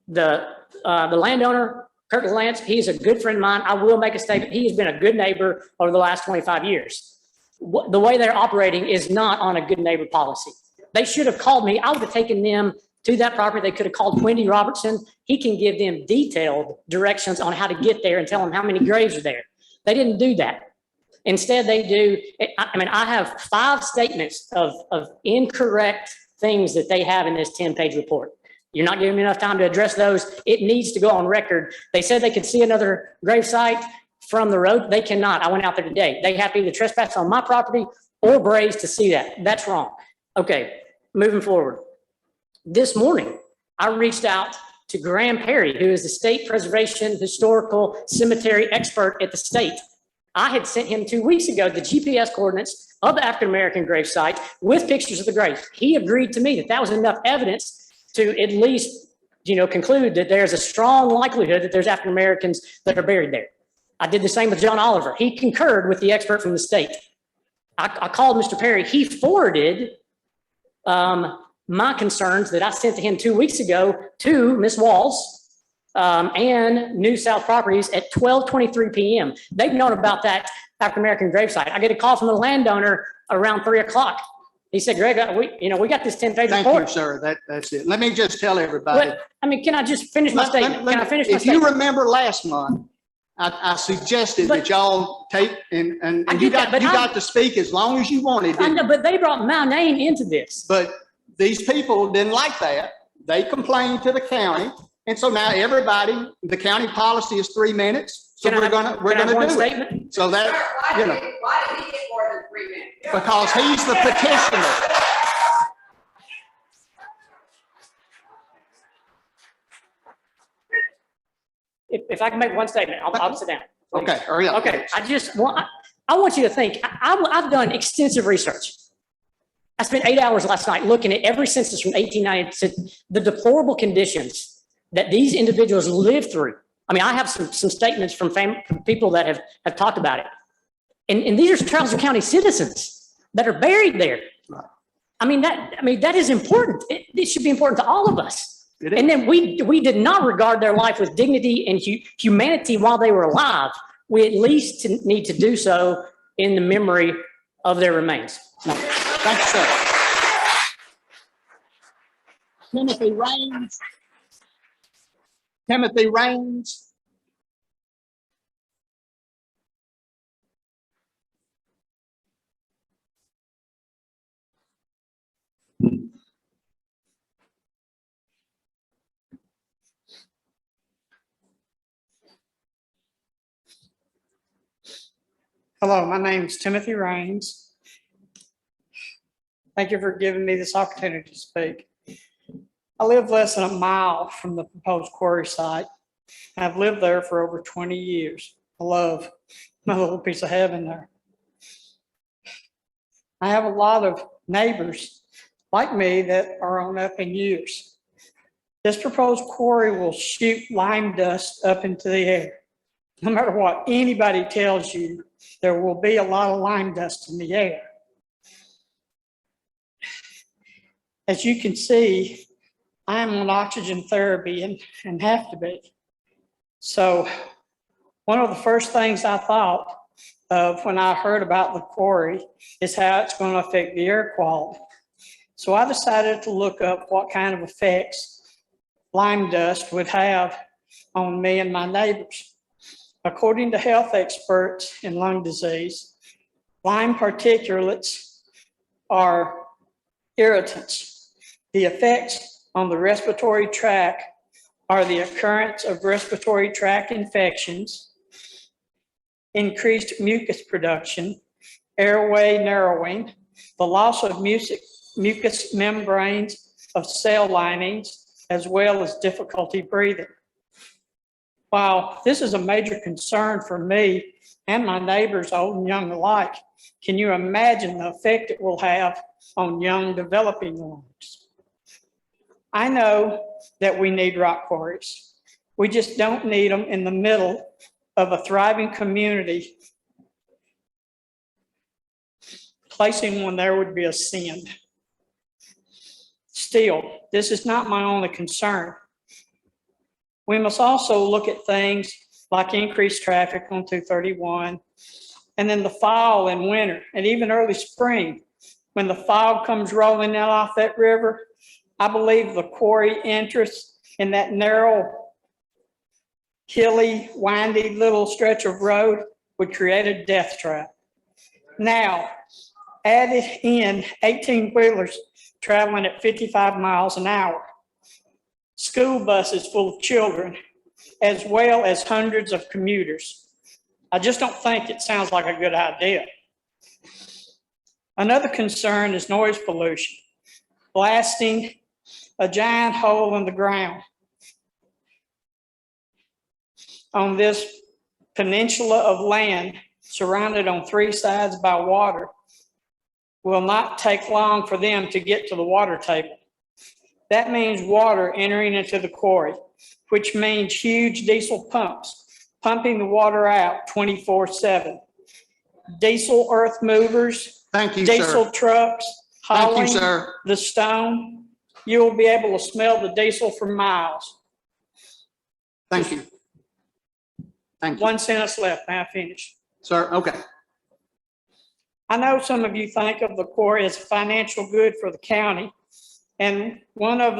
The landowner, Kurt Lance, he's a good friend of mine. I will make a statement. He has been a good neighbor over the last 25 years. The way they're operating is not on a good neighbor policy. They should have called me. I would have taken them to that property. They could have called Wendy Robertson. He can give them detailed directions on how to get there and tell them how many graves are there. They didn't do that. Instead, they do. I mean, I have 5 statements of incorrect things that they have in this 10-page report. You're not giving me enough time to address those. It needs to go on record. They said they could see another gravesite from the road. They cannot. I went out there today. They have to either trespass on my property or braze to see that. That's wrong. Okay, moving forward. This morning, I reached out to Graham Perry, who is the state preservation historical cemetery expert at the state. I had sent him 2 weeks ago the GPS coordinates of the African-American gravesite with pictures of the graves. He agreed to me that that was enough evidence to at least, conclude that there's a strong likelihood that there's African-Americans that are buried there. I did the same with John Oliver. He concurred with the expert from the state. I called Mr. Perry. He forwarded my concerns that I sent to him 2 weeks ago to Ms. Walls and New South Properties at 12:23 p.m. They've known about that African-American gravesite. I get a call from the landowner around 3 o'clock. He said, Greg, we got this 10-page report. Thank you, sir. That's it. Let me just tell everybody. But, I mean, can I just finish my statement? Can I finish my If statement? you remember last month, I suggested that y'all take and you got to speak as long as you wanted. I know, but they brought my name into this. But these people didn't like that. They complained to the county. And so now everybody, the county policy is 3 minutes. So we're gonna do it. So that, Why did he get more than 3 minutes? because he's the petitioner. If I can make one statement, I'll sit down. Okay, hurry up. Okay, I want you to think, I've done extensive research. I spent 8 hours last night looking at every census from 1890 to the deplorable conditions that these individuals lived through. I mean, I have some statements from people that have talked about it. And these are Trialsdale County citizens that are buried there. I mean, that is important. It should be important to all of us. And then we did not regard their life with dignity and humanity while they were alive. We at least need to do so in the memory of their remains. Thank you, sir. Timothy Raines. Timothy Raines. Hello, my name is Timothy Raines. Thank you for giving me this opportunity to speak. I live less than a mile from the proposed quarry site. I've lived there for over 20 years. I love my little piece of heaven there. I have a lot of neighbors like me that are on up in years. This proposed quarry will shoot lime dust up into the air. No matter what anybody tells you, there will be a lot of lime dust in the air. As you can see, I am on oxygen therapy and have to be. So one of the first things I thought of when I heard about the quarry is how it's going to affect the air quality. So I decided to look up what kind of effects lime dust would have on me and my neighbors. According to health experts in lung disease, Lime particulates are irritants. The effects on the respiratory tract are the occurrence of respiratory tract infections, increased mucus production, airway narrowing, the loss of mucous membranes of cell linings, as well as difficulty breathing. While this is a major concern for me and my neighbors, old and young alike, can you imagine the effect it will have on young developing ones? I know that we need rock quarries. We just don't need them in the middle of a thriving community. Placing one there would be a sin. Still, this is not my only concern. We must also look at things like increased traffic on 231, and then the fall and winter, and even early spring. When the fog comes rolling in off that river, I believe the quarry entrance in that narrow, hilly, windy little stretch of road would create a death trap. Now, added in 18-wheelers traveling at 55 miles an hour, school buses full of children, as well as hundreds of commuters. I just don't think it sounds like a good idea. Another concern is noise pollution, blasting a giant hole in the ground on this peninsula of land surrounded on three sides by water will not take long for them to get to the water table. That means water entering into the quarry, which means huge diesel pumps pumping the water out 24/7. Diesel earth movers, Thank you, sir. diesel trucks Thank you, hauling sir. the stone. You will be able to smell the diesel for miles. Thank you. Thank you. One sentence left, now I finish. Sir, okay. I know some of you think of the quarry as a financial good for the county, and one in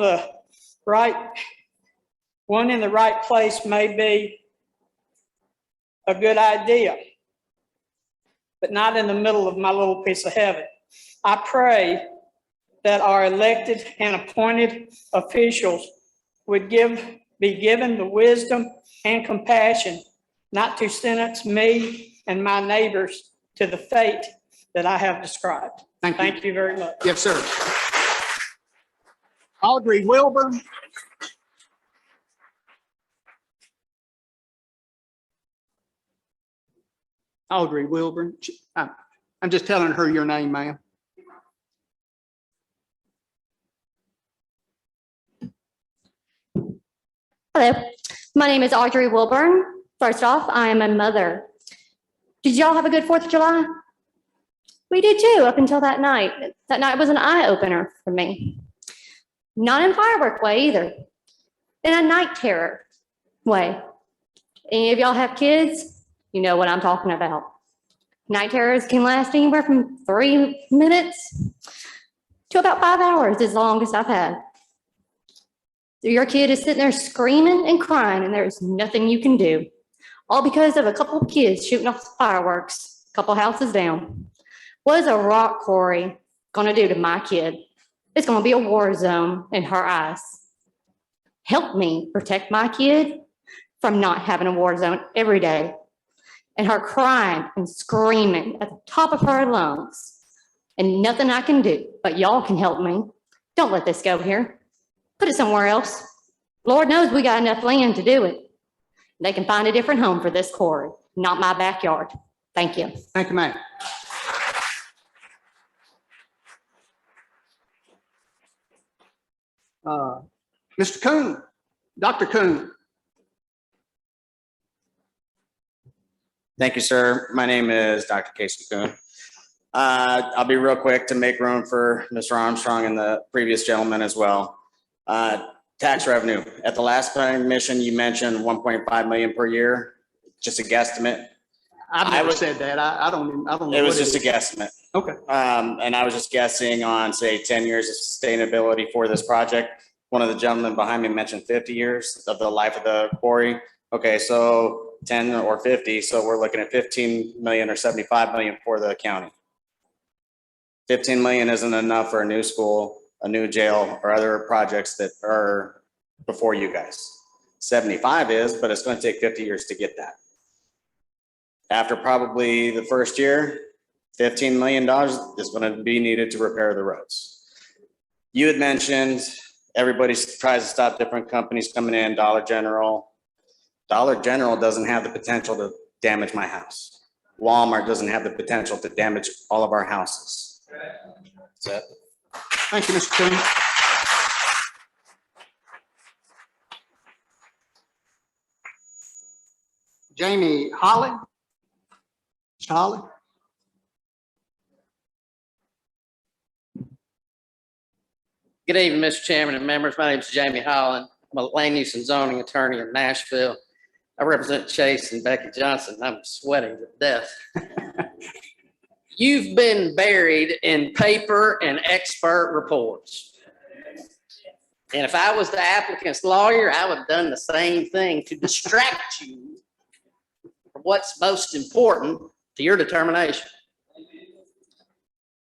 the right place may be a good idea, but not in the middle of my little piece of heaven. I pray that our elected and appointed officials would be given the wisdom and compassion not to sentence me and my neighbors to the fate that I have described. Thank you very much. Yes, sir. Audrey Wilburn. Audrey Wilburn. I'm just telling her your name, ma'am. Hello, my name is Audrey Wilburn. First off, I am a mother. Did y'all have a good 4th of July? We did too, up until that night. That night was an eye-opener for me. Not in firework way either, in a night terror way. Any of y'all have kids? You know what I'm talking about. Night terrors can last anywhere from 3 minutes to about 5 hours is the longest I've had. Your kid is sitting there screaming and crying and there's nothing you can do. All because of a couple of kids shooting off fireworks, a couple houses down. What is a rock quarry gonna do to my kid? It's gonna be a war zone in her eyes. Help me protect my kid from not having a war zone every day and her crying and screaming at the top of her lungs and nothing I can do, but y'all can help me. Don't let this go here. Put it somewhere else. Lord knows we got enough land to do it. They can find a different home for this quarry, not my backyard. Thank you. Thank you, ma'am. Mr. Coon, Dr. Coon. Thank you, sir. My name is Dr. Casey Kuhn. I'll be real quick to make room for Mr. Armstrong and the previous gentleman as well. Tax revenue. At the last planning mission, you mentioned 1.5 million per year, just a guesstimate. I've never said that. I don't know. It was what just a guesstimate. Okay. And I was just guessing on, say, 10 years of sustainability for this project. One of the gentlemen behind me mentioned 50 years of the life of the quarry. Okay, so 10 or 50, so we're looking at 15 million or 75 million for the county. 15 million isn't enough for a new school, a new jail, or other projects that are before you guys. 75 is, but it's going to take 50 years to get that. After probably the first year, $15 million is going to be needed to repair the roads. You had mentioned everybody tries to stop different companies coming in, Dollar General. Dollar General doesn't have the potential to damage my house. Walmart doesn't have the potential to damage all of our houses. That's it. Thank you, Mr. Chairman. Jamie Holly. Mr. Holly. Good evening, Mr. Chairman and members. My name is Jamie Holland. I'm a land use and zoning attorney in Nashville. I represent Chase and Becky Johnson. I'm sweating to death. You've been buried in paper and expert reports. And if I was the applicant's lawyer, I would have done the same thing to distract you from what's most important to your determination.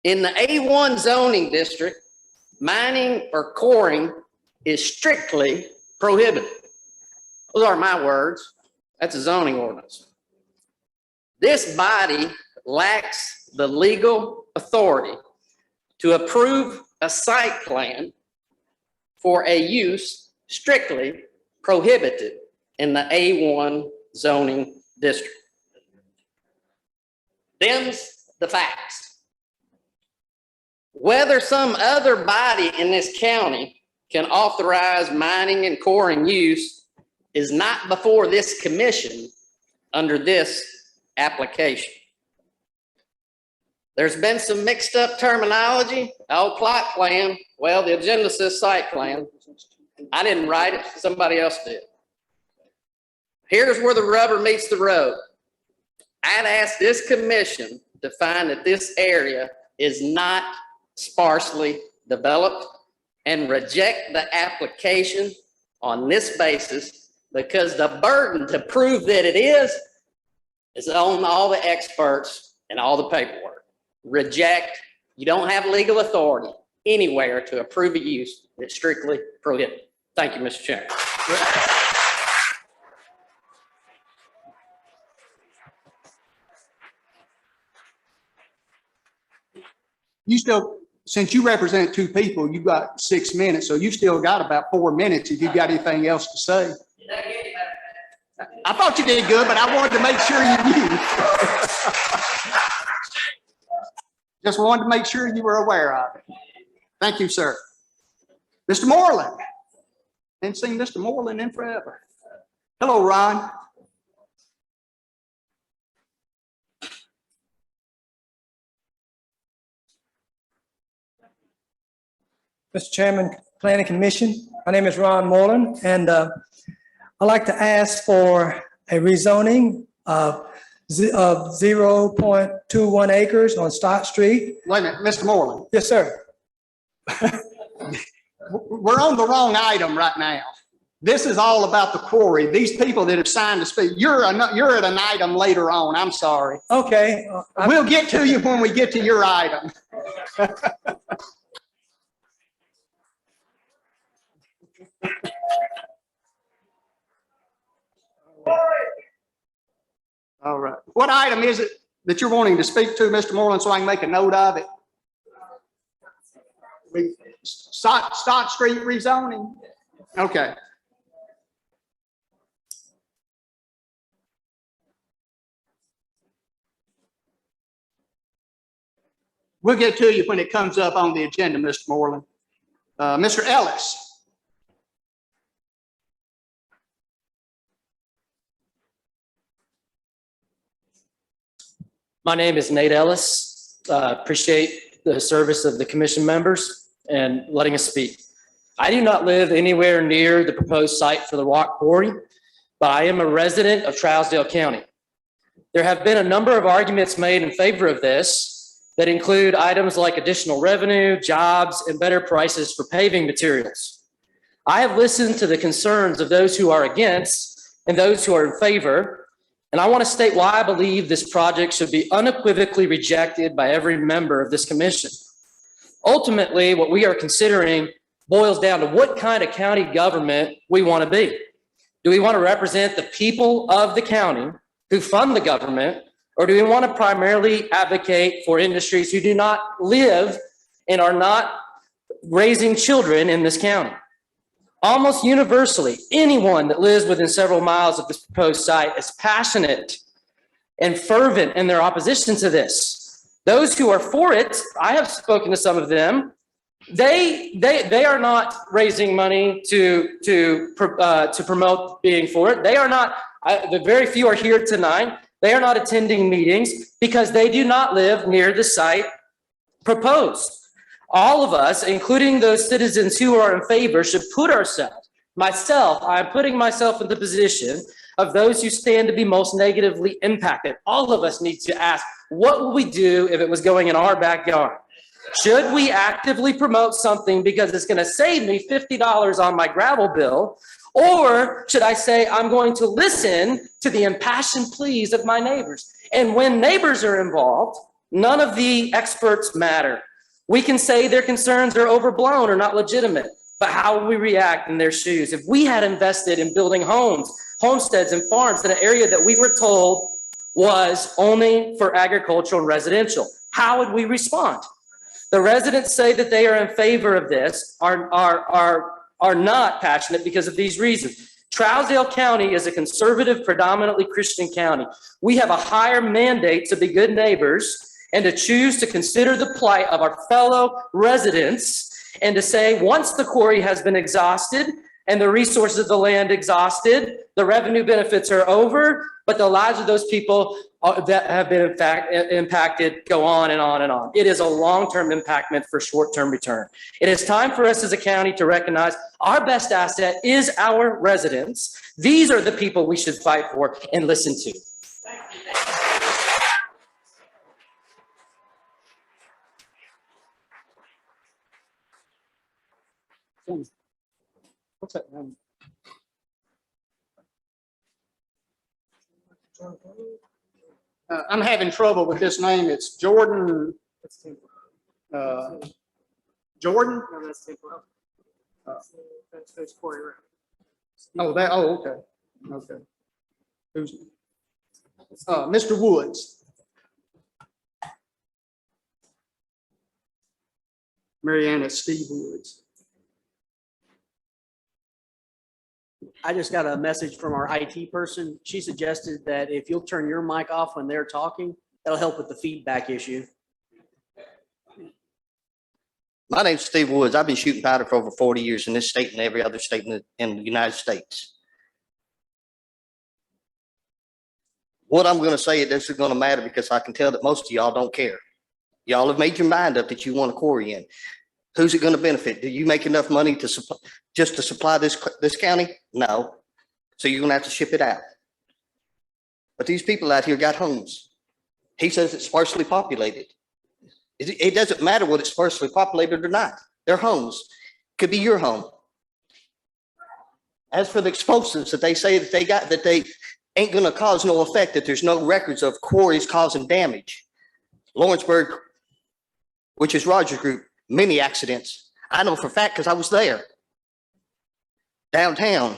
In the A1 zoning district, mining or coring is strictly prohibited. Those are my words. That's a zoning ordinance. This body lacks the legal authority to approve a site plan for a use strictly prohibited in the A1 zoning district. Them's the facts. Whether some other body in this county can authorize mining and coring use is not before this commission under this application. There's been some mixed up terminology. Oh, plot plan. Well, the agenda says site plan. I didn't write it, somebody else did. Here's where the rubber meets the road. I'd ask this commission to find that this area is not sparsely developed and reject the application on this basis, because the burden to prove that it is on all the experts and all the paperwork. Reject. You don't have legal authority anywhere to approve a use that's strictly prohibited. Thank you, Mr. Chairman. You still, since you represent two people, you've got 6 minutes, so you still got about 4 minutes if you've got anything else to say. I thought you did good, but I wanted to make sure you knew. Just wanted to make sure you were aware of it. Thank you, sir. Mr. Moreland. Haven't seen Mr. Moreland in forever. Hello, Ron. Mr. Chairman, Planning Commission, my name is Ron Moreland, and I'd like to ask for a rezoning of 0.21 acres on Stott Street. Wait a minute, Mr. Moreland. Yes, sir. We're on the wrong item right now. This is all about the quarry. These people that have signed to speak, you're at an item later on. I'm sorry. Okay. We'll get to you when we get to your item. All right. What item is it that you're wanting to speak to, Mr. Moreland, so I can make a note of it? Stott Street rezoning? Okay. We'll get to you when it comes up on the agenda, Mr. Moreland. Mr. Ellis. My name is Nate Ellis. Appreciate the service of the commission members and letting us speak. I do not live anywhere near the proposed site for the rock quarry, but I am a resident of Trialsdale County. There have been a number of arguments made in favor of this that include items like additional revenue, jobs, and better prices for paving materials. I have listened to the concerns of those who are against and those who are in favor, And I want to state why I believe this project should be unequivocally rejected by every member of this commission. Ultimately, what we are considering boils down to what kind of county government we want to be. Do we want to represent the people of the county who fund the government, or do we want to primarily advocate for industries who do not live and are not raising children in this county? Almost universally, anyone that lives within several miles of this proposed site is passionate and fervent in their opposition to this. Those who are for it, I have spoken to some of them, they are not raising money to promote being for it. They are not, the very few are here tonight. They are not attending meetings because they do not live near the site proposed. All of us, including those citizens who are in favor, should put ourselves, myself, I'm putting myself in the position of those who stand to be most negatively impacted. All of us need to ask, what would we do if it was going in our backyard? Should we actively promote something because it's going to save me $50 on my gravel bill? Or should I say, I'm going to listen to the impassioned pleas of my neighbors? And when neighbors are involved, none of the experts matter. We can say their concerns are overblown or not legitimate, but how will we react in their shoes? If we had invested in building homes, homesteads, and farms in an area that we were told was only for agricultural and residential, how would we respond? The residents say that they are in favor of this, are not passionate because of these reasons. Trialsdale County is a conservative, predominantly Christian county. We have a higher mandate to be good neighbors and to choose to consider the plight of our fellow residents, and to say once the quarry has been exhausted and the resources of the land exhausted, the revenue benefits are over, but the lives of those people that have been in fact impacted go on and on and on. It is a long-term impact meant for short-term return. It is time for us as a county to recognize our best asset is our residents. These are the people we should fight for and listen to. What's that? I'm having trouble with this name. It's Jordan. Jordan? No, that's temporal. That's Quarry Road. Okay. Okay. Who's, Mr. Woods. Mariana, Steve Woods. I just got a message from our IT person. She suggested that if you'll turn your mic off when they're talking, that'll help with the feedback issue. My name's Steve Woods. I've been shooting powder for over 40 years in this state and every other state in the United States. What I'm going to say, this is going to matter because I can tell that most of y'all don't care. Y'all have made your mind up that you want a quarry in. Who's it going to benefit? Do you make enough money to supply this county? No. So you're going to have to ship it out. But these people out here got homes. He says it's sparsely populated. It doesn't matter whether it's sparsely populated or not. They're homes. Could be your home. As for the explosives that they say that they got, that they ain't going to cause no effect, that there's no records of quarries causing damage. Lawrenceburg, which is Rogers Group, many accidents. I know for a fact because I was there. Downtown,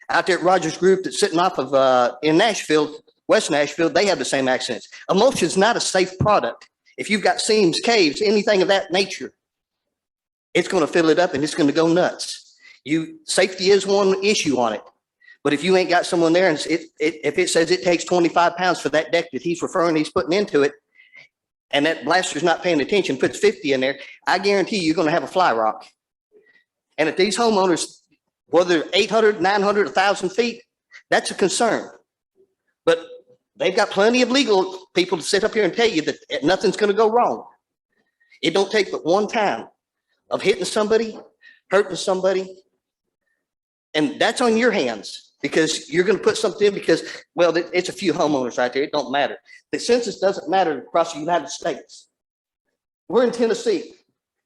out there at Rogers Group that's sitting off of in Nashville, West Nashville, they have the same accidents. Emulsion's not a safe product. If you've got seams, caves, anything of that nature, it's going to fill it up and it's going to go nuts. Safety is one issue on it. But if you ain't got someone there and if it says it takes 25 pounds for that deck that he's putting into it, and that blaster's not paying attention, puts 50 in there, I guarantee you're going to have a fly rock. And if these homeowners, whether 800, 900, 1,000 feet, that's a concern. But they've got plenty of legal people to sit up here and tell you that nothing's going to go wrong. It don't take but one time of hitting somebody, hurting somebody, and that's on your hands. Because you're going to put something in because, well, it's a few homeowners right there. It don't matter. The census doesn't matter across the United States. We're in Tennessee.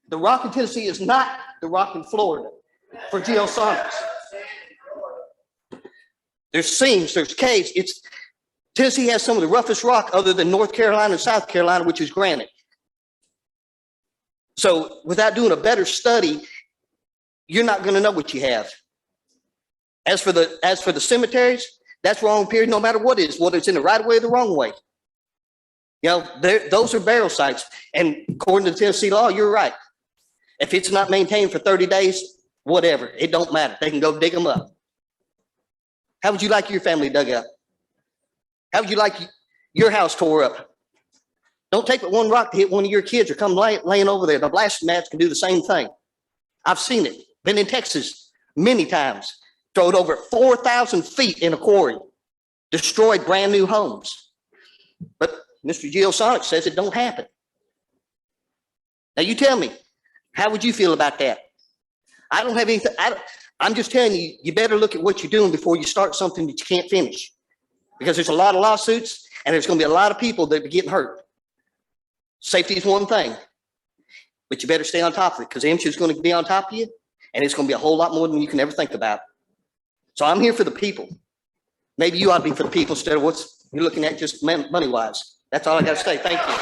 The rock in Tennessee is not the rock in Florida for geosonics. There's seams, there's caves. Tennessee has some of the roughest rock other than North Carolina and South Carolina, which is granite. So without doing a better study, you're not going to know what you have. As for the cemeteries, that's wrong period, no matter what it is, whether it's in the right way or the wrong way. You know, those are burial sites. And according to Tennessee law, you're right. If it's not maintained for 30 days, whatever, it don't matter. They can go dig them up. How would you like your family dug up? How would you like your house tore up? Don't take but one rock to hit one of your kids or come laying over there. The blasting mats can do the same thing. I've seen it. Been in Texas many times. Thrown over 4,000 feet in a quarry. Destroyed brand new homes. But Mr. Geosonic says it don't happen. Now you tell me, how would you feel about that? I don't have anything. I'm just telling you, you better look at what you're doing before you start something that you can't finish. Because there's a lot of lawsuits and there's going to be a lot of people that are getting hurt. Safety is one thing, but you better stay on top of it because MSHA is going to be on top of you and it's going to be a whole lot more than you can ever think about. So I'm here for the people. Maybe you ought to be for the people instead of what you're looking at just money-wise. That's all I got to say. Thank you.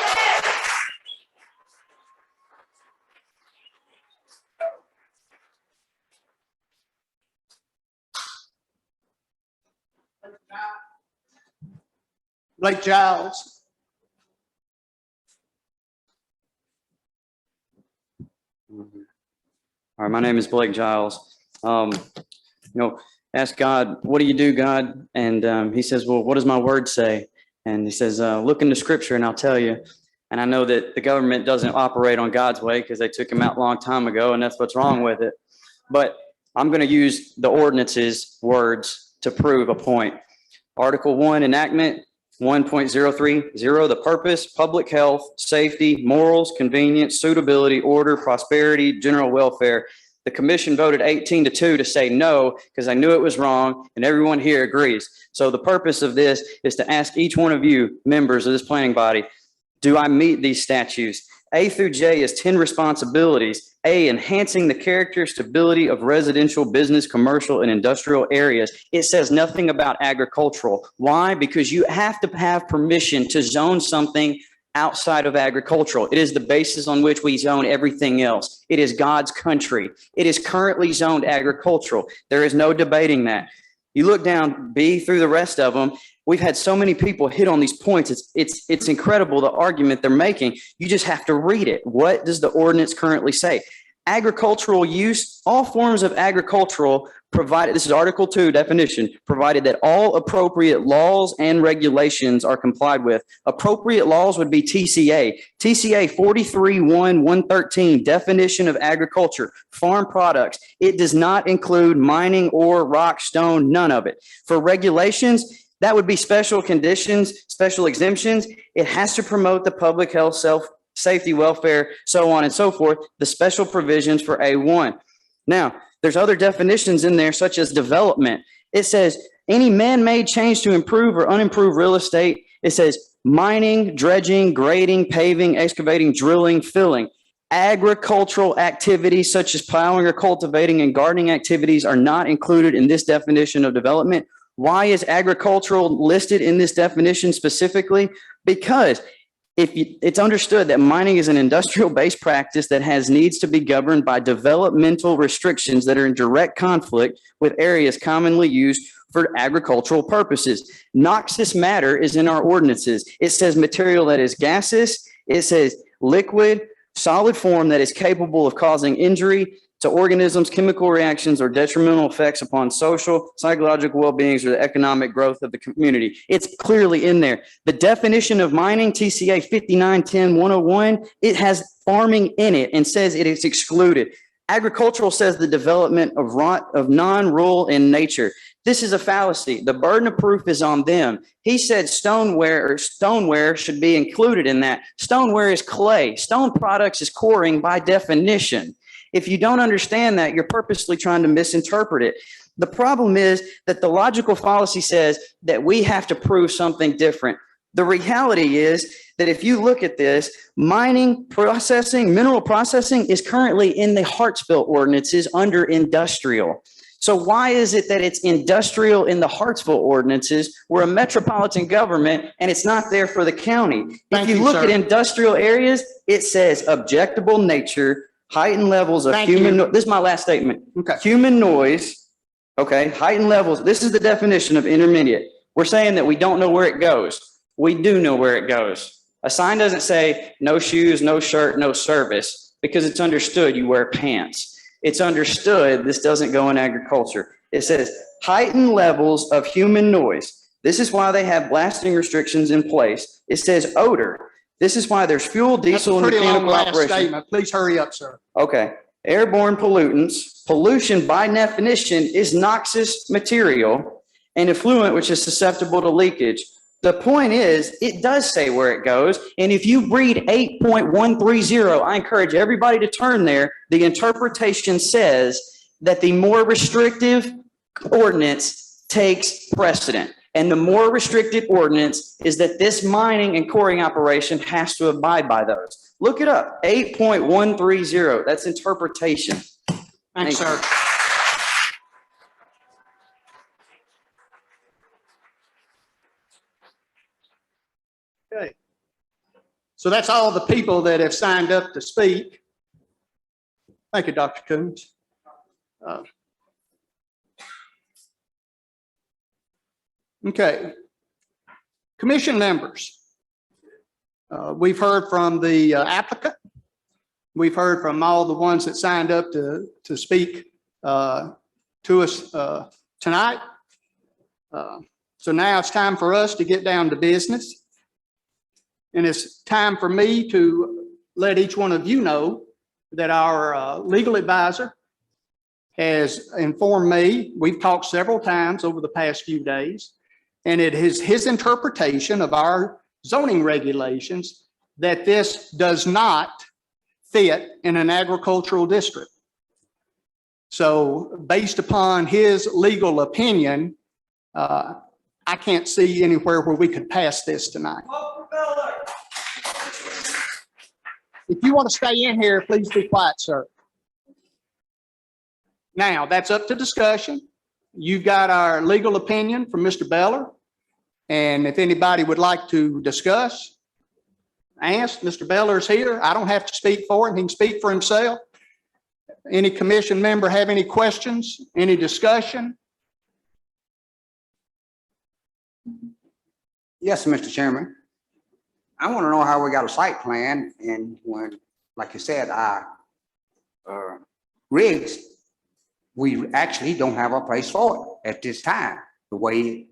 Blake Giles. All right, my name is Blake Giles. Ask God, what do you do, God? And he says, well, what does my word say? And he says, look into scripture and I'll tell you. And I know that the government doesn't operate on God's way because they took him out a long time ago and that's what's wrong with it. But I'm going to use the ordinance's words to prove a point. Article 1, enactment 1.030, the purpose, public health, safety, morals, convenience, suitability, order, prosperity, general welfare. The commission voted 18-2 to say no because I knew it was wrong and everyone here agrees. So the purpose of this is to ask each one of you members of this planning body, do I meet these statutes? A through J is 10 responsibilities. A, enhancing the character, stability of residential, business, commercial, and industrial areas. It says nothing about agricultural. Why? Because you have to have permission to zone something outside of agricultural. It is the basis on which we zone everything else. It is God's country. It is currently zoned agricultural. There is no debating that. You look down B through the rest of them. We've had so many people hit on these points. It's incredible the argument they're making. You just have to read it. What does the ordinance currently say? Agricultural use, all forms of agricultural provided, this is Article 2 definition, provided that all appropriate laws and regulations are complied with. Appropriate laws would be TCA. TCA 43.1.113, definition of agriculture, farm products. It does not include mining, ore, rock, stone, none of it. For regulations, that would be special conditions, special exemptions. It has to promote the public health, safety, welfare, so on and so forth, the special provisions for A1. Now, there's other definitions in there, such as development. It says any man-made change to improve or unimproved real estate. It says mining, dredging, grading, paving, excavating, drilling, filling. Agricultural activities such as plowing or cultivating and gardening activities are not included in this definition of development. Why is agricultural listed in this definition specifically? Because it's understood that mining is an industrial-based practice that needs to be governed by developmental restrictions that are in direct conflict with areas commonly used for agricultural purposes. Noxious matter is in our ordinances. It says material that is gaseous. It says liquid, solid form that is capable of causing injury to organisms, chemical reactions, or detrimental effects upon social, psychological well-being, or the economic growth of the community. It's clearly in there. The definition of mining, TCA 5910.101, it has farming in it and says it is excluded. Agricultural says the development of non-rural in nature. This is a fallacy. The burden of proof is on them. He said stoneware should be included in that. Stoneware is clay. Stone products is coring by definition. If you don't understand that, you're purposely trying to misinterpret it. The problem is that the logical fallacy says that we have to prove something different. The reality is that if you look at this, mining, processing, mineral processing is currently in the Hartsville ordinances under industrial. So why is it that it's industrial in the Hartsville ordinances? We're a metropolitan government and it's not there for the county. If you look at industrial areas, it says objectable nature, heightened levels of human, this is my last statement. Okay. Human noise, okay, heightened levels. This is the definition of intermediate. We're saying that we don't know where it goes. We do know where it goes. A sign doesn't say no shoes, no shirt, no service, because it's understood you wear pants. It's understood this doesn't go in agriculture. It says heightened levels of human noise. This is why they have blasting restrictions in place. It says odor. This is why there's fuel, diesel, and mechanical operation. Statement. Please hurry up, sir. Okay. Airborne pollutants. Pollution by definition is noxious material and effluent which is susceptible to leakage. The point is, it does say where it goes. And if you read 8.130, I encourage everybody to turn there. The interpretation says that the more restrictive ordinance takes precedent. And the more restrictive ordinance is that this mining and quarrying operation has to abide by those. Look it up, 8.130. That's interpretation. Thanks, sir. Okay. So that's all the people that have signed up to speak. Thank you, Dr. Coons. Okay. Commission members. We've heard from the applicant. We've heard from all the ones that signed up to speak to us tonight. So now it's time for us to get down to business. And it's time for me to let each one of you know that our legal advisor has informed me, we've talked several times over the past few days, and it is his interpretation of our zoning regulations that this does not fit in an agricultural district. So based upon his legal opinion, I can't see anywhere where we could pass this tonight. If you want to stay in here, please be quiet, sir. Now, that's up to discussion. You've got our legal opinion from Mr. Beller. And if anybody would like to discuss, ask. Mr. Beller's here. I don't have to speak for him. He can speak for himself. Any commission member have any questions, any discussion? Yes, Mr. Chairman. I want to know how we got a site plan and when, like you said, our rigs, we actually don't have a place for it at this time. The way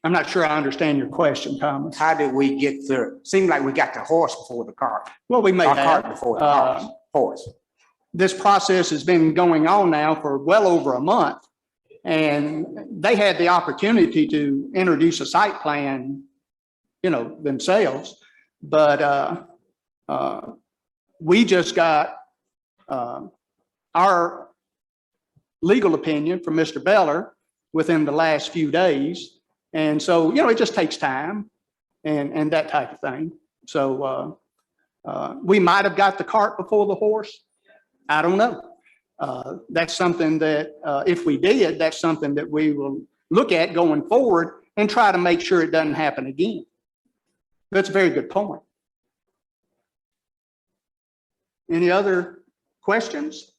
I'm not sure I understand your question, Thomas. How did we get there? Seemed like we got the horse before the cart. Well, we may have. Cart before the horse. This process has been going on now for well over a month. And they had the opportunity to introduce a site plan, you know, themselves. But we just got our legal opinion from Mr. Beller within the last few days. And so, you know, it just takes time and that type of thing. So we might have got the cart before the horse. I don't know. That's something that if we did, that's something that we will look at going forward and try to make sure it doesn't happen again. That's a very good point. Any other questions?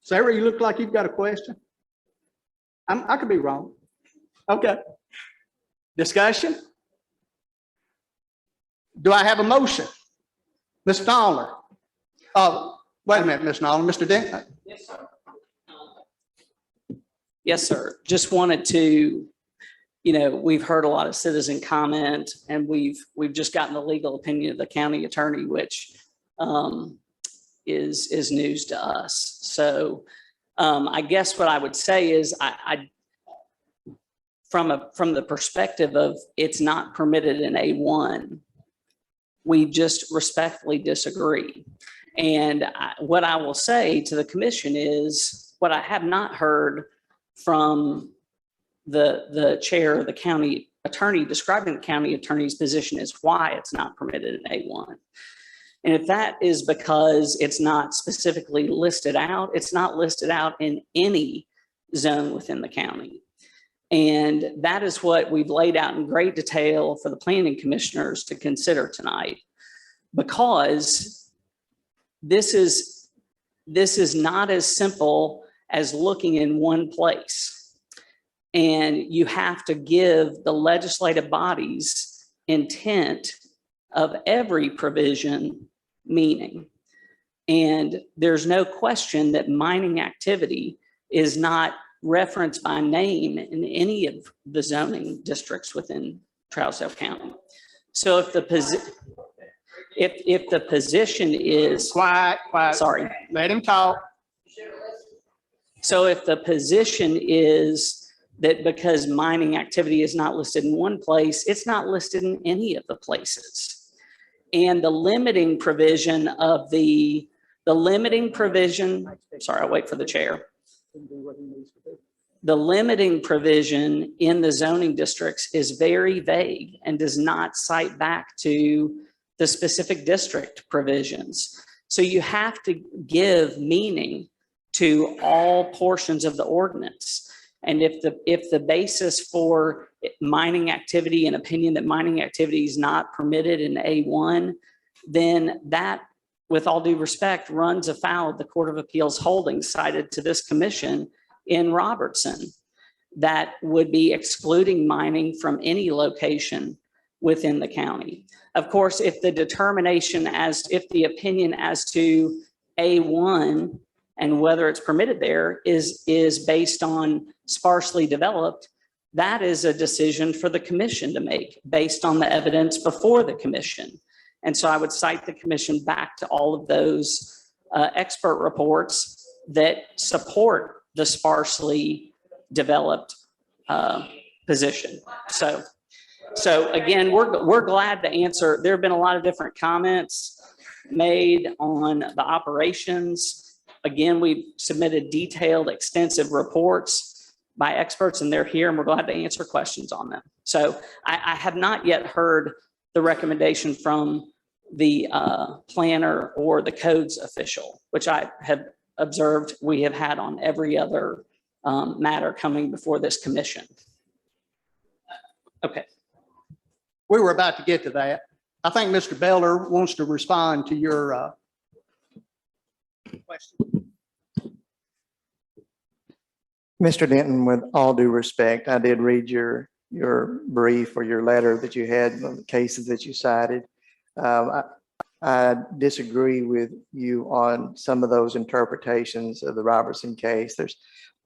Sarah, you look like you've got a question. I could be wrong. Okay. Discussion? Do I have a motion? Ms. Fowler? Oh, wait a minute, Ms. Nolan. Mr. Dent? Yes, sir. Yes, sir. Just wanted to, you know, we've heard a lot of citizen comment and we've just gotten the legal opinion of the county attorney, which is news to us. So I guess what I would say is from the perspective of it's not permitted in A1, we just respectfully disagree. And what I will say to the commission is what I have not heard from the chair of the county attorney describing the county attorney's position is why it's not permitted in A1. And if that is because it's not specifically listed out, it's not listed out in any zone within the county. And that is what we've laid out in great detail for the planning commissioners to consider tonight, because this is not as simple as looking in one place. And you have to give the legislative bodies intent of every provision meaning. And there's no question that mining activity is not referenced by name in any of the zoning districts within Trialsdale County. So if the position is quiet, sorry, let him talk. So if the position is that because mining activity is not listed in one place, it's not listed in any of the places. And the limiting provision of the limiting provision, sorry, I'll wait for the chair. The limiting provision in the zoning districts is very vague and does not cite back to the specific district provisions. So you have to give meaning to all portions of the ordinance. And if the basis for mining activity and opinion that mining activity is not permitted in A1, then that, with all due respect, runs afoul of the Court of Appeals holdings cited to this commission in Robertson that would be excluding mining from any location within the county. Of course, if the determination if the opinion as to A1 and whether it's permitted there is based on sparsely developed, that is a decision for the commission to make based on the evidence before the commission. And so I would cite the commission back to all of those expert reports that support the sparsely developed position. So again, we're glad to answer. There have been a lot of different comments made on the operations. Again, we've submitted detailed, extensive reports by experts, and they're here, and we're glad to answer questions on them. So I have not yet heard the recommendation from the planner or the codes official, which I have observed we have had on every other matter coming before this commission. Okay. We were about to get to that. I think Mr. Beller wants to respond to your question. Mr. Denton, with all due respect, I did read your brief or your letter that you had on the cases that you cited. I disagree with you on some of those interpretations of the Robertson case. There's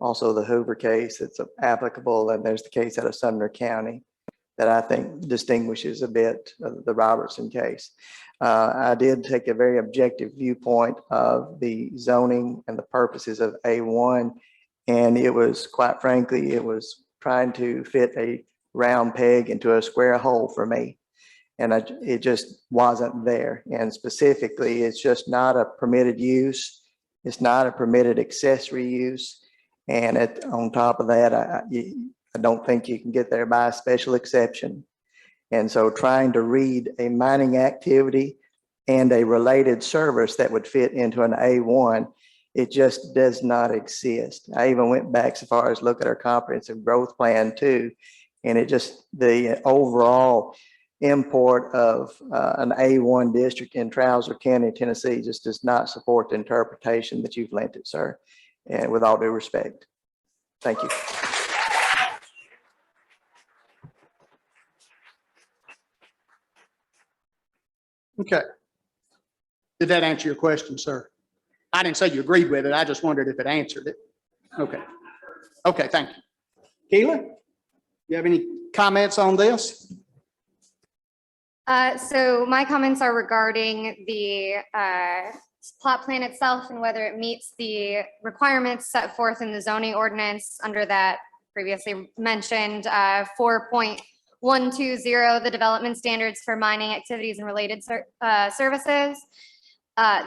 also the Hoover case that's applicable, and there's the case out of Sumner County that I think distinguishes a bit of the Robertson case. I did take a very objective viewpoint of the zoning and the purposes of A1, and it was, quite frankly, it was trying to fit a round peg into a square hole for me. And it just wasn't there. And specifically, it's just not a permitted use. It's not a permitted accessory use. And on top of that, I don't think you can get there by a special exception. And so trying to read a mining activity and a related service that would fit into an A1, it just does not exist. I even went back so far as look at our comprehensive growth plan too. And it just, the overall import of an A1 district in Trousdale County, Tennessee, just does not support the interpretation that you've lent it, sir. And with all due respect, thank you. Okay. Did that answer your question, sir? I didn't say you agreed with it. I just wondered if it answered it. Okay. Okay, thank you. Keela, you have any comments on this? So my comments are regarding the plot plan itself and whether it meets the requirements set forth in the zoning ordinance under that previously mentioned 4.120, the development standards for mining activities and related services.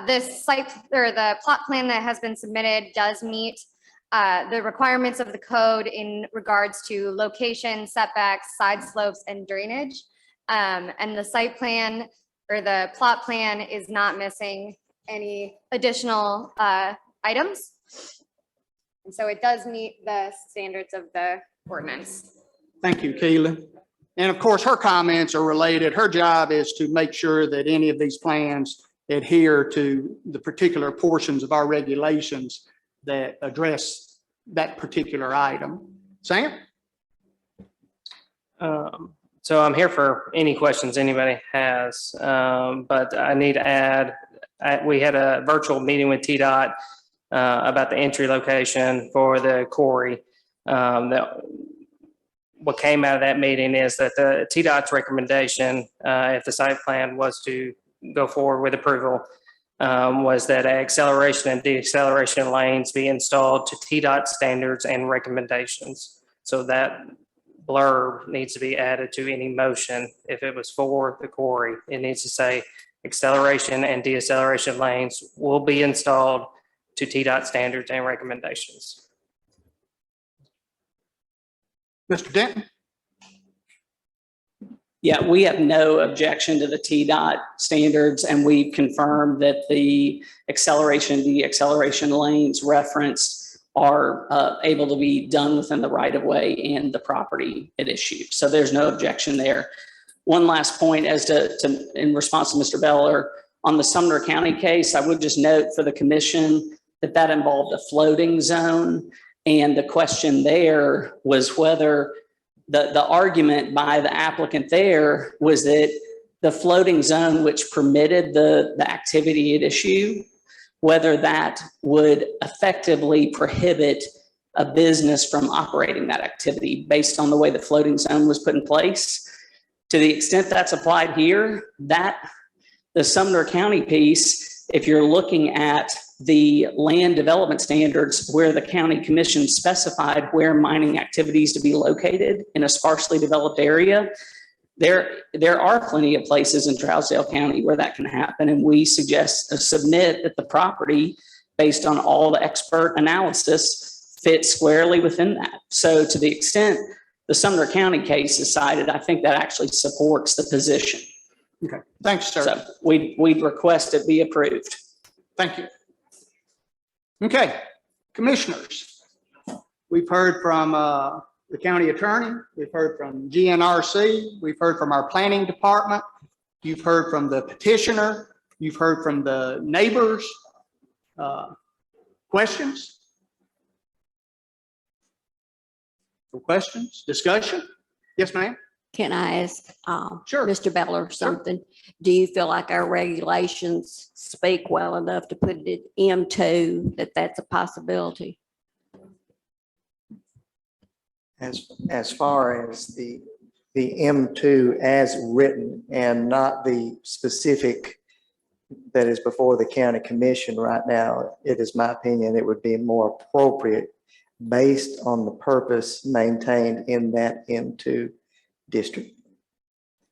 This site or the plot plan that has been submitted does meet the requirements of the code in regards to location, setbacks, side slopes, and drainage. And the site plan or the plot plan is not missing any additional items. And so it does meet the standards of the ordinance. Thank you, Keelan. And of course, her comments are related. Her job is to make sure that any of these plans adhere to the particular portions of our regulations that address that particular item. Sam? So I'm here for any questions anybody has, but I need to add, we had a virtual meeting with TDOT about the entry location for the quarry. What came out of that meeting is that the TDOT's recommendation, if the site plan was to go forward with approval, was that acceleration and deceleration lanes be installed to TDOT standards and recommendations. So that blurb needs to be added to any motion. If it was for the quarry, it needs to say acceleration and deceleration lanes will be installed to TDOT standards and recommendations. Mr. Denton? Yeah, we have no objection to the TDOT standards, and we've confirmed that the acceleration, deceleration lanes referenced are able to be done within the right of way and the property at issue. So there's no objection there. One last point as to in response to Mr. Beller, on the Sumner County case, I would just note for the commission that involved a floating zone. And the question there was whether the argument by the applicant there was that the floating zone, which permitted the activity at issue, whether that would effectively prohibit a business from operating that activity based on the way the floating zone was put in place. To the extent that's applied here, that the Sumner County piece, if you're looking at the land development standards where the county commission specified where mining activities to be located in a sparsely developed area, there are plenty of places in Trialsdale County where that can happen. And we submit that the property, based on all the expert analysis, fits squarely within that. So to the extent the Sumner County case is cited, I think that actually supports the position. Okay, thanks, sir. So we'd request it be approved. Thank you. Okay, commissioners, we've heard from the county attorney, we've heard from GNRC, we've heard from our planning department, you've heard from the petitioner, you've heard from the neighbors. Questions? Questions? Discussion? Yes, ma'am. Can I ask Sure. Mr. Beller something? Do you feel like our regulations speak well enough to put it in M2, that that's a possibility? As far as the M2 as written and not the specific that is before the county commission right now, it is my opinion it would be more appropriate based on the purpose maintained in that M2 district.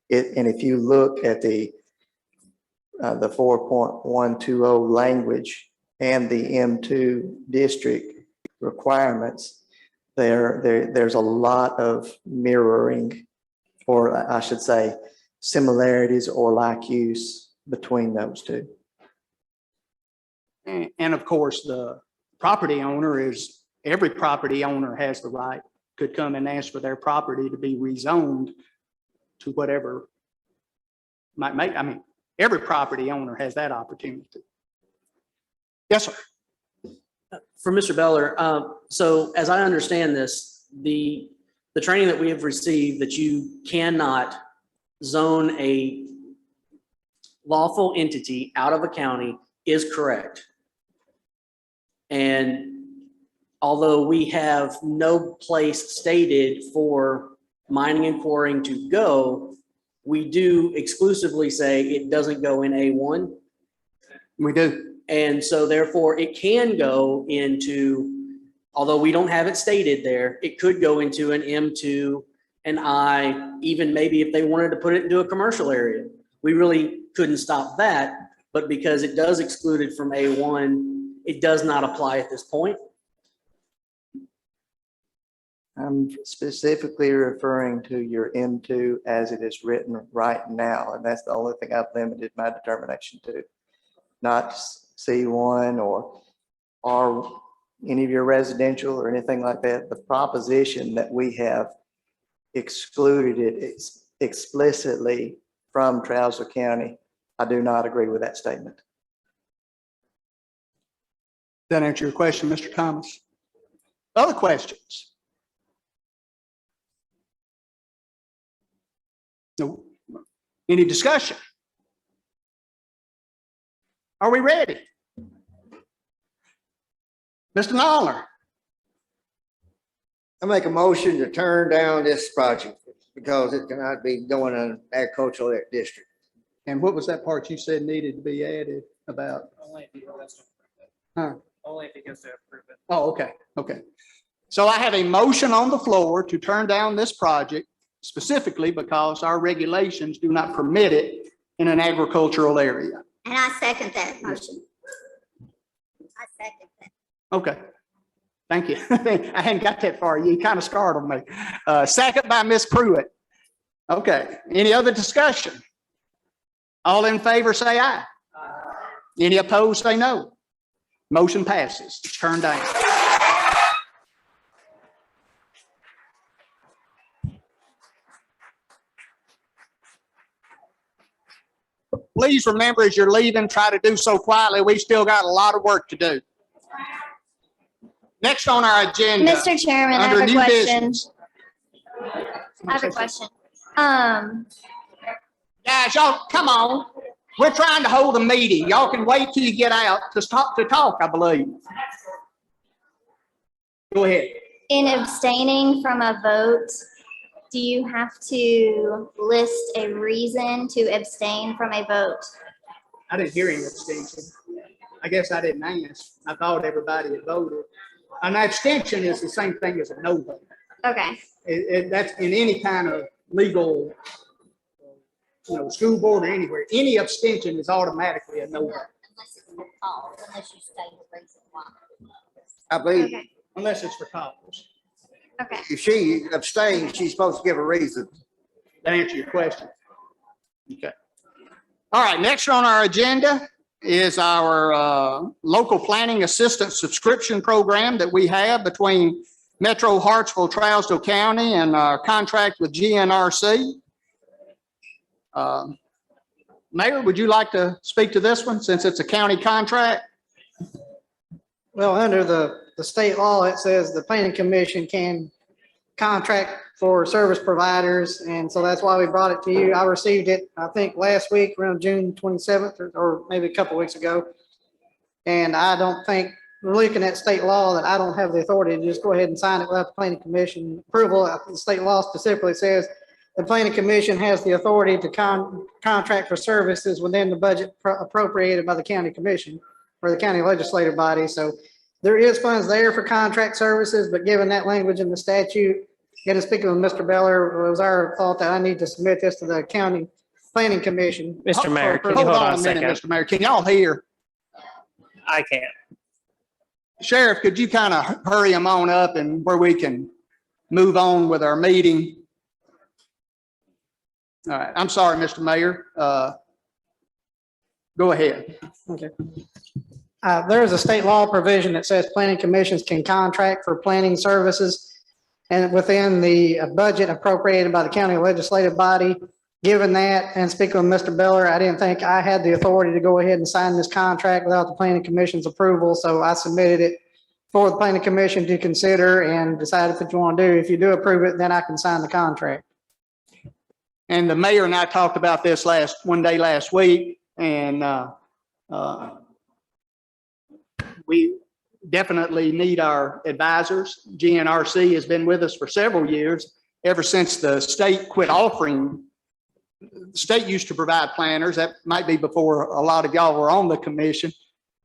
And if you look at the 4.120 language and the M2 district requirements, there's a lot of mirroring, or I should say similarities or like use between those two. And of course, the property owner every property owner has the right, could come and ask for their property to be rezoned to whatever might make, every property owner has that opportunity. Yes, sir. For Mr. Beller, so as I understand this, the training that we have received that you cannot zone a lawful entity out of a county is correct. And although we have no place stated for mining and quarrying to go, we do exclusively say it doesn't go in A1. We do. And so therefore it can go into, although we don't have it stated there, it could go into an M2, an I, even maybe if they wanted to put it into a commercial area. We really couldn't stop that, but because it does exclude it from A1, it does not apply at this point. I'm specifically referring to your M2 as it is written right now, and that's the only thing I've limited my determination to. Not C1 or any of your residential or anything like that. The proposition that we have excluded it explicitly from Trialsdale County, I do not agree with that statement. That answer your question, Mr. Thomas? Other questions? No. Any discussion? Are we ready? Mr. Noller? I make a motion to turn down this project because it cannot be going in an agricultural district. And what was that part you said needed to be added about? Huh? Only if it gets to approve it. Oh, okay, okay. So I have a motion on the floor to turn down this project specifically because our regulations do not permit it in an agricultural area. And I second that motion. I second that. Okay, thank you. I hadn't got that far. You kind of startled me. Second by Ms. Pruitt. Okay, any other discussion? All in favor, say aye. Any opposed, say no. Motion passes. Turn down. Please remember as you're leaving, try to do so quietly. We've still got a lot of work to do. Next on our agenda. Mr. Chairman, I have under a new question. business. I have a question. Guys, y'all, come on. We're trying to hold a meeting. Y'all can wait till you get out to talk, I believe. Go ahead. In abstaining from a vote, do you have to list a reason to abstain from a vote? I didn't hear any abstention. I guess I didn't ask. I thought everybody had voted. An abstention is the same thing as a no vote. Okay. That's in any kind of legal, school board or anywhere. Any abstention is automatically a no vote. Unless it's for cause, unless you state the reason why. I believe Okay. Unless it's for cause. Okay. if she abstains, she's supposed to give a reason. That answer your question. Okay. All right, next on our agenda is our local planning assistance subscription program that we have between Metro Hartsville, Trialsdale County, and our contract with GNRC. Mayor, would you like to speak to this one since it's a county contract? Well, under the state law, it says the planning commission can contract for service providers. And so that's why we brought it to you. I received it, I think, last week around June 27th or maybe a couple weeks ago. And I don't think, looking at state law, that I don't have the authority to just go ahead and sign it without the planning commission approval. The state law specifically says the planning commission has the authority to contract for services within the budget appropriated by the county commission or the county legislative body. So there is funds there for contract services, but given that language in the statute, again, speaking with Mr. Beller, it was our thought that I need to submit this to the county planning commission. Mr. Mayor, can you Hold hold on on a a minute, second? Mr. Mayor. Can y'all hear? I can't. Sheriff, could you kind of hurry them on up and where we can move on with our meeting? All right, I'm sorry, Mr. Mayor. Go ahead. Okay. There is a state law provision that says planning commissions can contract for planning services and within the budget appropriated by the county legislative body. Given that, and speaking with Mr. Beller, I didn't think I had the authority to go ahead and sign this contract without the planning commission's approval. So I submitted it for the planning commission to consider and decide if you want to do. If you do approve it, then I can sign the contract. And the mayor and I talked about this one day last week, and we definitely need our advisors. GNRC has been with us for several years, ever since the state quit offering. The state used to provide planners. That might be before a lot of y'all were on the commission,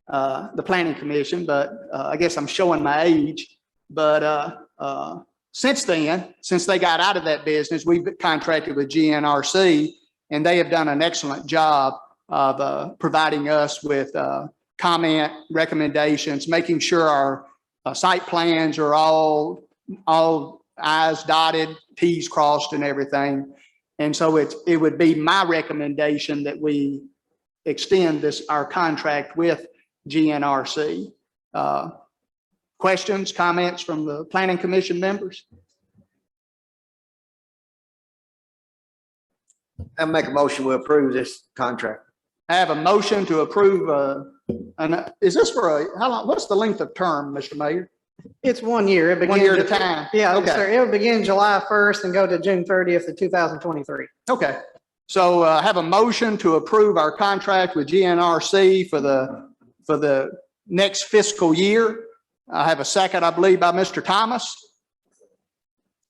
the planning commission, but I guess I'm showing my age. But since then, since they got out of that business, we've contracted with GNRC, and they have done an excellent job of providing us with comment, recommendations, making sure our site plans are all I's dotted, T's crossed and everything. And so it would be my recommendation that we extend our contract with GNRC. Questions, comments from the planning commission members? I make a motion to approve this contract. I have a motion to approve, is this for how long, what's the length of term, Mr. Mayor? It's 1 year. It 1 year at a begins- time? Yeah, Okay. sir. It will begin July 1st and go to June 30th of 2023. Okay, so I have a motion to approve our contract with GNRC for the next fiscal year. I have a second, I believe, by Mr. Thomas.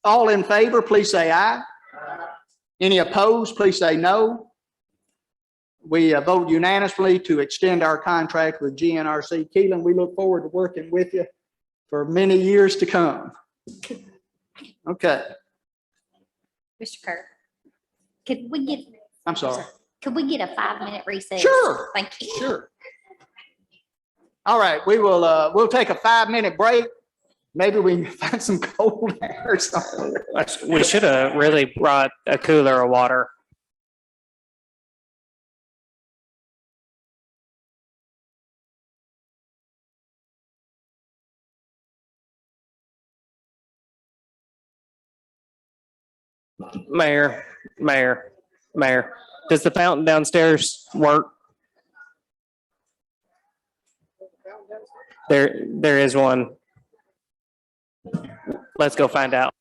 All in favor, please say aye. Any opposed, please say no. We vote unanimously to extend our contract with GNRC. Keelan, we look forward to working with you for many years to come. Okay, Mr. Kerr, could we get, I'm sorry. could we get a 5-minute recess? Sure. Thank you. Sure. All right, we'll take a 5-minute break. Maybe we can find some cold air or something. We should have really brought a cooler of water. Mayor, does the fountain downstairs work? There is one. Let's go find out.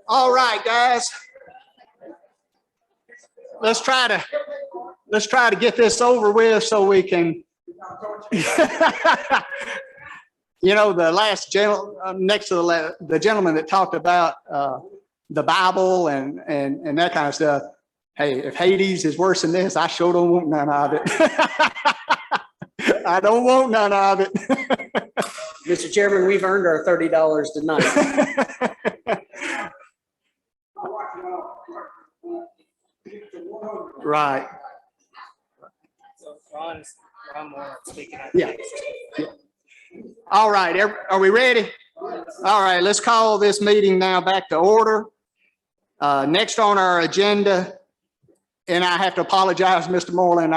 All right, guys. Let's try to get this over with so we can. You know, the last next to the gentleman that talked about the Bible and that kind of stuff. Hey, if Hades is worse than this, I sure don't want none of it. I don't want none of it. Mr. Chairman, we've earned our $30 tonight. Right. So Ron Moore speaking. Yeah. All right, are we ready? All right, let's call this meeting now back to order. Next on our agenda, and I have to apologize, Mr. Moreland,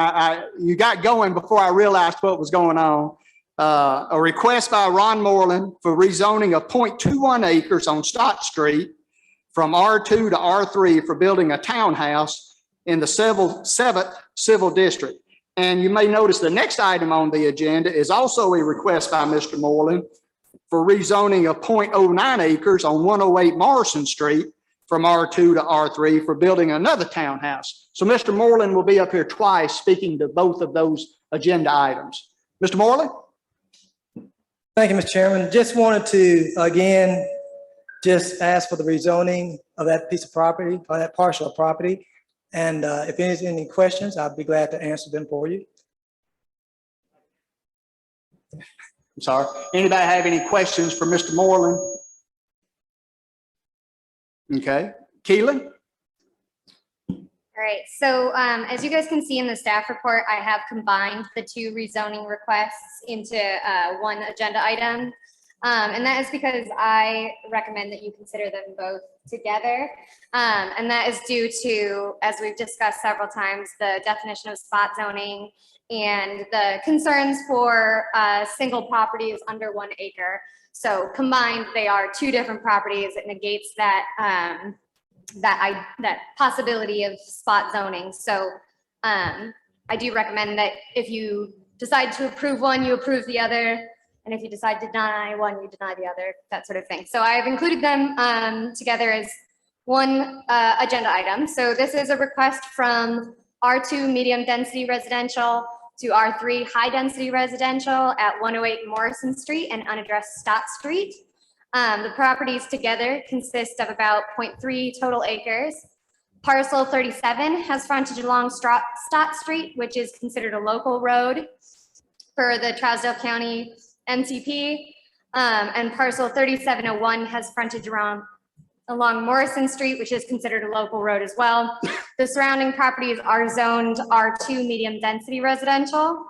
you got going before I realized what was going on. A request by Ron Moreland for rezoning of 0.21 acres on Stott Street from R2 to R3 for building a townhouse in the 7th Civil District. And you may notice the next item on the agenda is also a request by Mr. Moreland for rezoning of 0.09 acres on 108 Morrison Street from R2 to R3 for building another townhouse. So Mr. Moreland will be up here twice speaking to both of those agenda items. Mr. Moreland? Thank you, Mr. Chairman. Just wanted to, again, just ask for the rezoning of that piece of property, or that parcel of property. And if there's any questions, I'll be glad to answer them for you. I'm sorry. Anybody have any questions for Mr. Moreland? Okay. Keelan? All right, so as you guys can see in the staff report, I have combined the two rezoning requests into one agenda item. And that is because I recommend that you consider them both together. And that is due to, as we've discussed several times, the definition of spot zoning and the concerns for single properties under 1 acre. So combined, they are two different properties. It negates that that possibility of spot zoning. So I do recommend that if you decide to approve one, you approve the other. And if you decide to deny one, you deny the other, that sort of thing. So I've included them together as one agenda item. So this is a request from R2 medium density residential to R3 high density residential at 108 Morrison Street and unaddressed Stott Street. The properties together consist of about 0.3 total acres. Parcel 37 has frontage along Stott Street, which is considered a local road for the Trialsdale County MCP, and parcel 3701 has frontage along Morrison Street, which is considered a local road as well. The surrounding properties are zoned R2 medium density residential.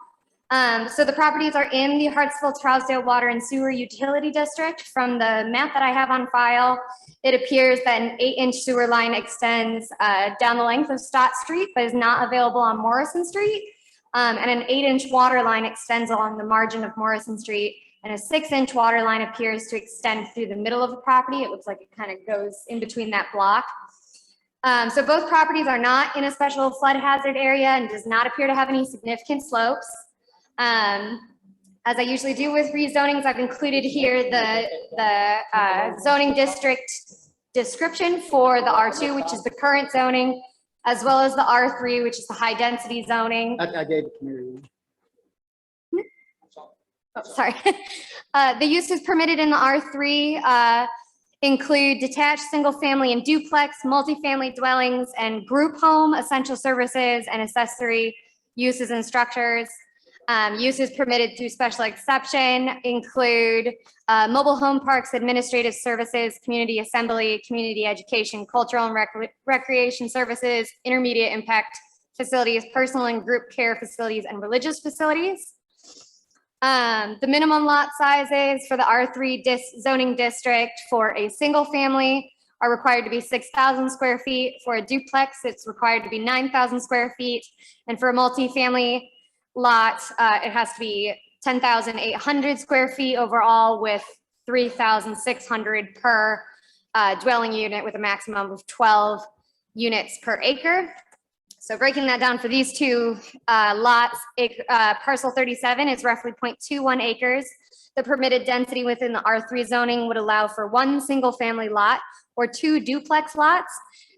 So the properties are in the Hartsville-Trialsdale Water and Sewer Utility District. From the map that I have on file, it appears that an 8-inch sewer line extends down the length of Stott Street, but is not available on Morrison Street. And an 8-inch water line extends along the margin of Morrison Street, and a 6-inch water line appears to extend through the middle of the property. It looks like it kind of goes in between that block. So both properties are not in a special flood hazard area and does not appear to have any significant slopes. As I usually do with rezonings, I've included here the zoning district description for the R2, which is the current zoning, as well as the R3, which is the high density zoning. I gave it to Mary. Oh, sorry. The uses permitted in the R3 include detached single family and duplex, multifamily dwellings, and group home, essential services, and accessory uses and structures. Uses permitted through special exception include mobile home parks, administrative services, community assembly, community education, cultural and recreation services, intermediate impact facilities, personal and group care facilities, and religious facilities. The minimum lot sizes for the R3 zoning district for a single family are required to be 6,000 square feet. For a duplex, it's required to be 9,000 square feet. And for a multifamily lot, it has to be 10,800 square feet overall, with 3,600 per dwelling unit, with a maximum of 12 units per acre. So breaking that down for these two lots, parcel 37 is roughly 0.21 acres. The permitted density within the R3 zoning would allow for one single-family lot or two duplex lots.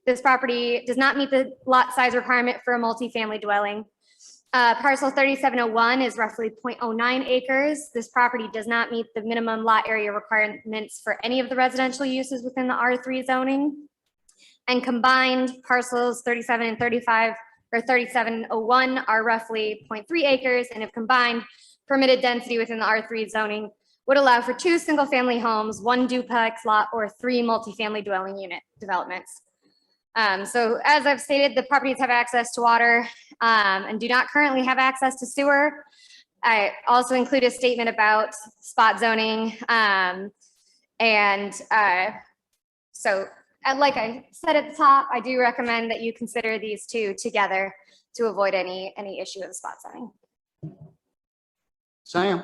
This property does not meet the lot size requirement for a multifamily dwelling. Parcel 3701 is roughly 0.09 acres. This property does not meet the minimum lot area requirements for any of the residential uses within the R3 zoning. And combined parcels 37 and 35 or 3701 are roughly 0.3 acres, and if combined, permitted density within the R3 zoning would allow for two single-family homes, one duplex lot, or three multifamily dwelling unit developments. So as I've stated, the properties have access to water and do not currently have access to sewer. I also include a statement about spot zoning. So like I said at the top, I do recommend that you consider these two together to avoid any issue with spot zoning. Sam?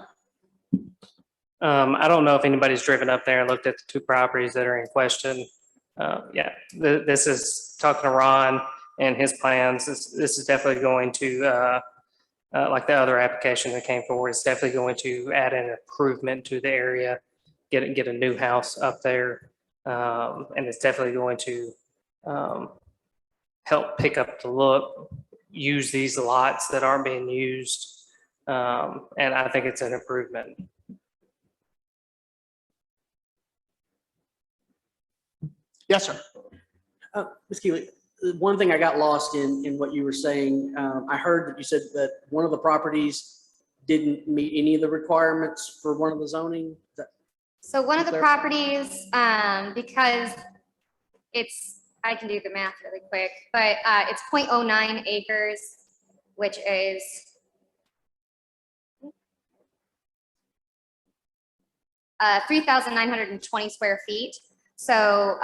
I don't know if anybody's driven up there and looked at the two properties that are in question. Yeah, this is talking to Ron and his plans. This is definitely going to, like the other application that came forward, it's definitely going to add an improvement to the area, get a new house up there. And it's definitely going to help pick up the look, use these lots that aren't being used. And I think it's an improvement. Yes, sir. Ms. Keeley, one thing I got lost in what you were saying, I heard that you said that one of the properties didn't meet any of the requirements for one of the zoning. So one of the properties, because I can do the math really quick, but it's 0.09 acres, which is uh, 3,920 square feet. So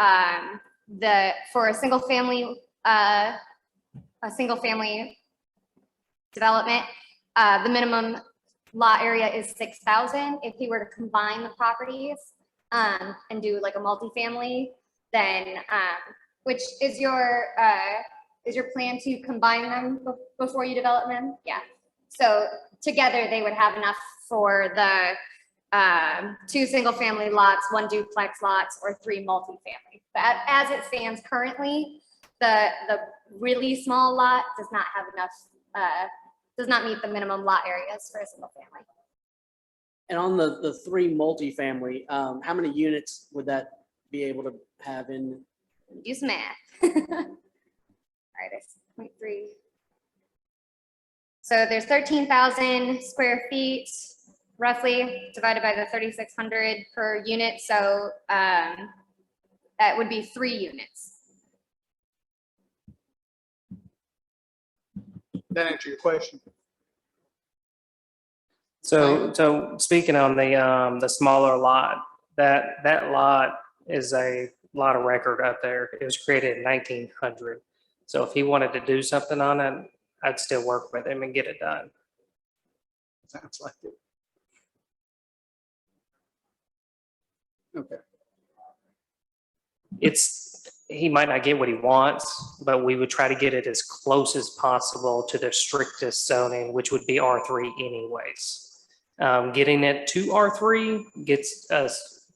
for a single family development, the minimum lot area is 6,000. If we were to combine the properties and do like a multifamily, then which is your plan to combine them before you develop them? Yeah. So together they would have enough for the two single family lots, one duplex lots, or three multifamily. But as it stands currently, the really small lot does not have enough, does not meet the minimum lot areas for a single family. And on the three multifamily, how many units would that be able to have in? Do some math. All right, it's 0.3. So there's 13,000 square feet, roughly, divided by the 3,600 per unit. So that would be 3 units. That answer your question? So speaking on the smaller lot, that lot is a lot of record up there. It was created in 1900. So if he wanted to do something on it, I'd still work with him and get it done. Sounds like it. Okay. He might not get what he wants, but we would try to get it as close as possible to the strictest zoning, which would be R3 anyways. Getting it to R3 gets us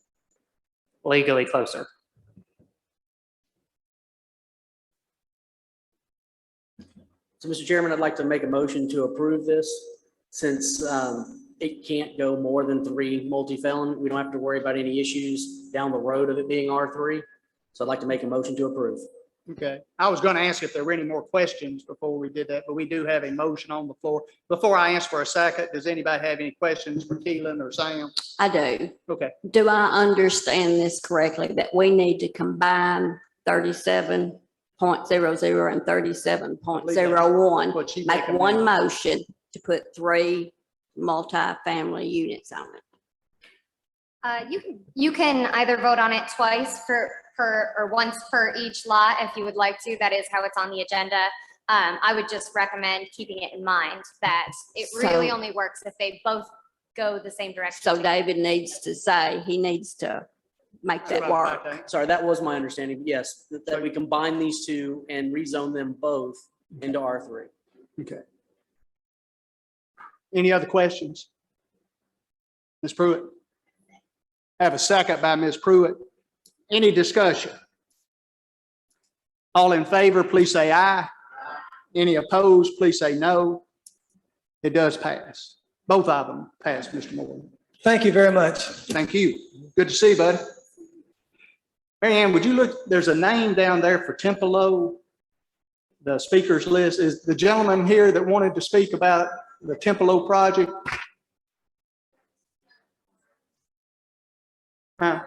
legally closer. So, Mr. Chairman, I'd like to make a motion to approve this since it can't go more than 3 multi-felon. We don't have to worry about any issues down the road of it being R3. So I'd like to make a motion to approve. Okay. I was going to ask if there were any more questions before we did that, but we do have a motion on the floor. Before I ask for a second, does anybody have any questions for Keelan or Sam? I do. Okay. Do I understand this correctly, that we need to combine 37.00 and 37.01? Make one motion to put 3 multi-family units on it? You can either vote on it twice or once per each lot if you would like to. That is how it's on the agenda. I would just recommend keeping it in mind that it really only works if they both go the same direction. So David needs to say, he needs to make that work. Sorry, that was my understanding. Yes, that we combine these two and rezone them both into R3. Okay. Any other questions? Ms. Pruitt? Have a second by Ms. Pruitt. Any discussion? All in favor, please say aye. Any opposed, please say no. It does pass. Both of them pass, Mr. Moore. Thank you very much. Thank you. Good to see you, bud. Mary Ann, would you look, there's a name down there for Tempelo. The speakers list is the gentleman here that wanted to speak about the Tempelo project. Huh?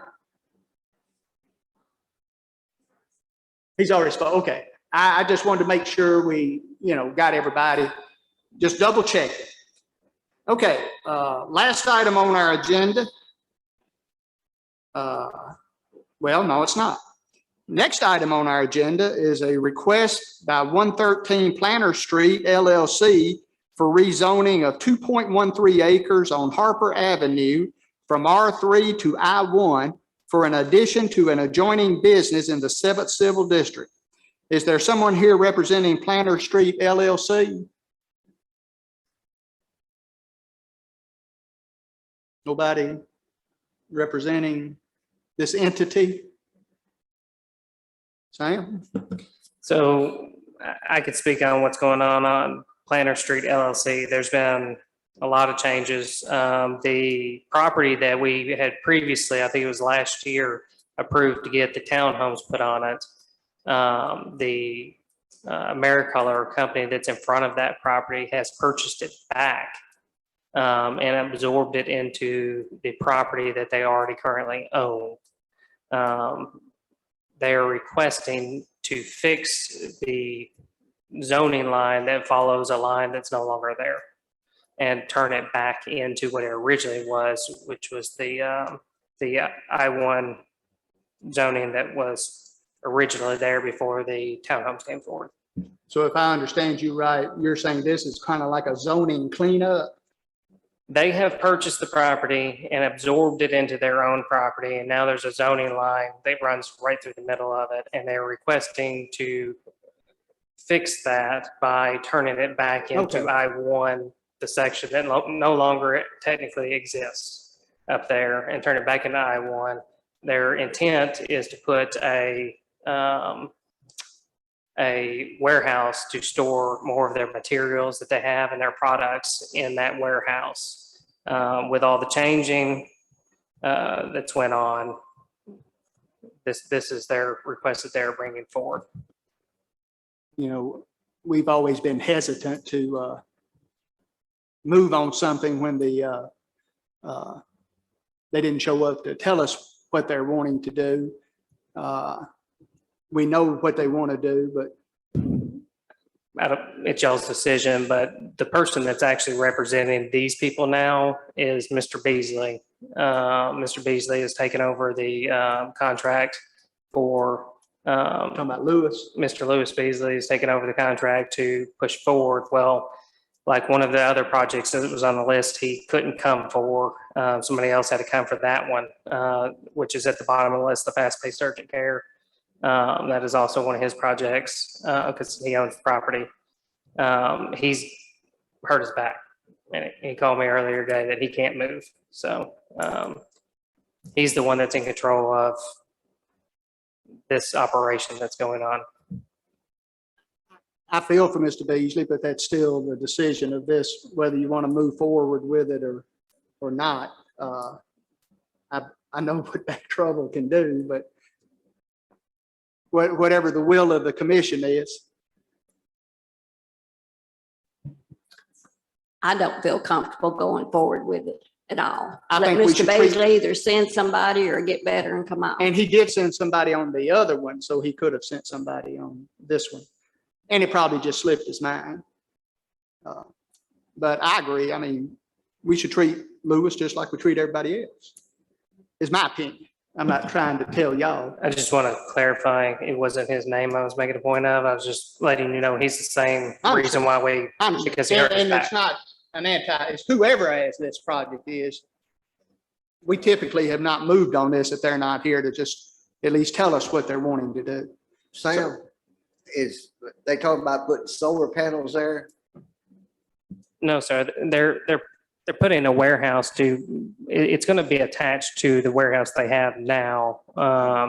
He's already spoke. Okay. I just wanted to make sure we, got everybody. Just double check it. Okay. Last item on our agenda. Well, no, it's not. Next item on our agenda is a request by 113 Planter Street LLC for rezoning of 2.13 acres on Harper Avenue from R3 to I1 for an addition to an adjoining business in the 7th Civil District. Is there someone here representing Planter Street LLC? Nobody representing this entity? Sam? So I could speak on what's going on Planter Street LLC. There's been a lot of changes. The property that we had previously, I think it was last year, approved to get the townhomes put on it. The AmeriColor company that's in front of that property has purchased it back and absorbed it into the property that they already currently own. They are requesting to fix the zoning line that follows a line that's no longer there and turn it back into what it originally was, which was the I-1 zoning that was originally there before the townhomes came forward. So if I understand you right, you're saying this is kind of like a zoning cleanup? They have purchased the property and absorbed it into their own property, and now there's a zoning line that runs right through the middle of it, and they're requesting to fix that by turning it back into I-1, the section that no longer technically exists up there, and turn it back into I-1. Their intent is to put a warehouse to store more of their materials that they have and their products in that warehouse. With all the changing that's went on, this is their request that they're bringing forward. We've always been hesitant to move on something when they didn't show up to tell us what they're wanting to do. We know what they want to do, but It's y'all's decision, but the person that's actually representing these people now is Mr. Beasley. Mr. Beasley has taken over the contract for talking about Lewis. Mr. Lewis Beasley has taken over the contract to push forward. Well, like one of the other projects that was on the list, he couldn't come for. Somebody else had to come for that one, which is at the bottom of the list, the fast-paced urgent care. That is also one of his projects because he owns the property. He's hurt his back, and he called me earlier today that he can't move. So he's the one that's in control of this operation that's going on. I feel for Mr. Beasley, but that's still the decision of this, whether you want to move forward with it or not. I know what that trouble can do, but whatever the will of the commission is. I don't feel comfortable going forward with it at all. I Let think we Mr. should Beasley either send somebody or get better and come out. And he did send somebody on the other one, so he could have sent somebody on this one. And it probably just slipped his mind. But I agree. I mean, we should treat Lewis just like we treat everybody else, is my opinion. I'm not trying to tell y'all. I just want to clarify, it wasn't his name I was making a point of. I was just letting you know he's the same reason why we, because he hurt his And back. it's not an it's whoever has this project is. We typically have not moved on this if they're not here to just at least tell us what they're wanting to do. Sam, they talk about putting solar panels there? No, sir. they're putting a warehouse it's going to be attached to the warehouse they have now.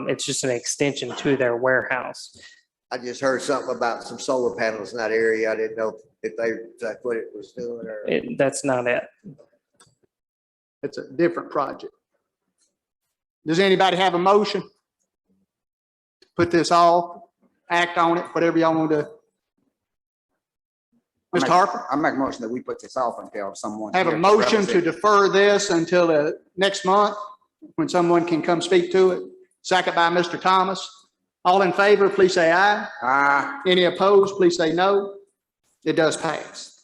It's just an extension to their warehouse. I just heard something about some solar panels in that area. I didn't know if that's what it was doing or. That's not it. It's a different project. Does anybody have a motion? Put this off, act on it, whatever y'all want to do. Mr. Harper? I make a motion that we put this off until someone. Have a motion to defer this until next month when someone can come speak to it. Second by Mr. Thomas. All in favor, please say aye. Aye. Any opposed, please say no. It does pass.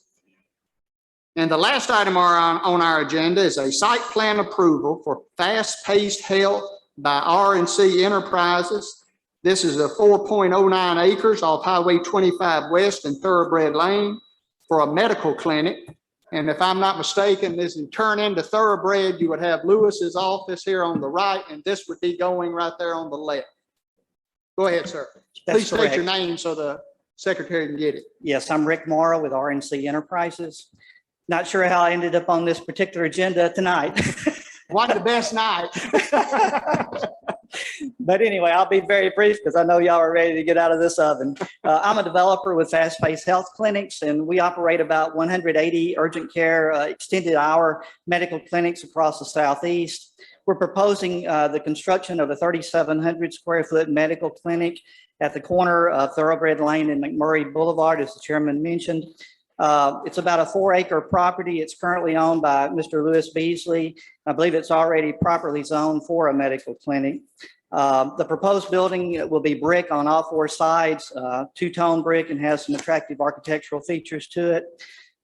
And the last item on our agenda is a site plan approval for fast-paced health by R&C Enterprises. This is a 4.09 acres off Highway 25 West and Thoroughbred Lane for a medical clinic. And if I'm not mistaken, as you turn into Thoroughbred, you would have Lewis's office here on the right, and this would be going right there on the left. Go ahead, sir. That's Please state your correct. name so the secretary can get it. Yes, I'm Rick Morrow with RNC Enterprises. Not sure how I ended up on this particular agenda tonight. Wasn't the best night. But anyway, I'll be very brief because I know y'all are ready to get out of this oven. I'm a developer with fast-paced health clinics, and we operate about 180 urgent care extended hour medical clinics across the Southeast. We're proposing the construction of a 3,700 square foot medical clinic at the corner of Thoroughbred Lane and McMurray Boulevard, as the chairman mentioned. It's about a 4-acre property. It's currently owned by Mr. Lewis Beasley. I believe it's already properly zoned for a medical clinic. The proposed building will be brick on all 4 sides, two-tone brick, and has some attractive architectural features to it.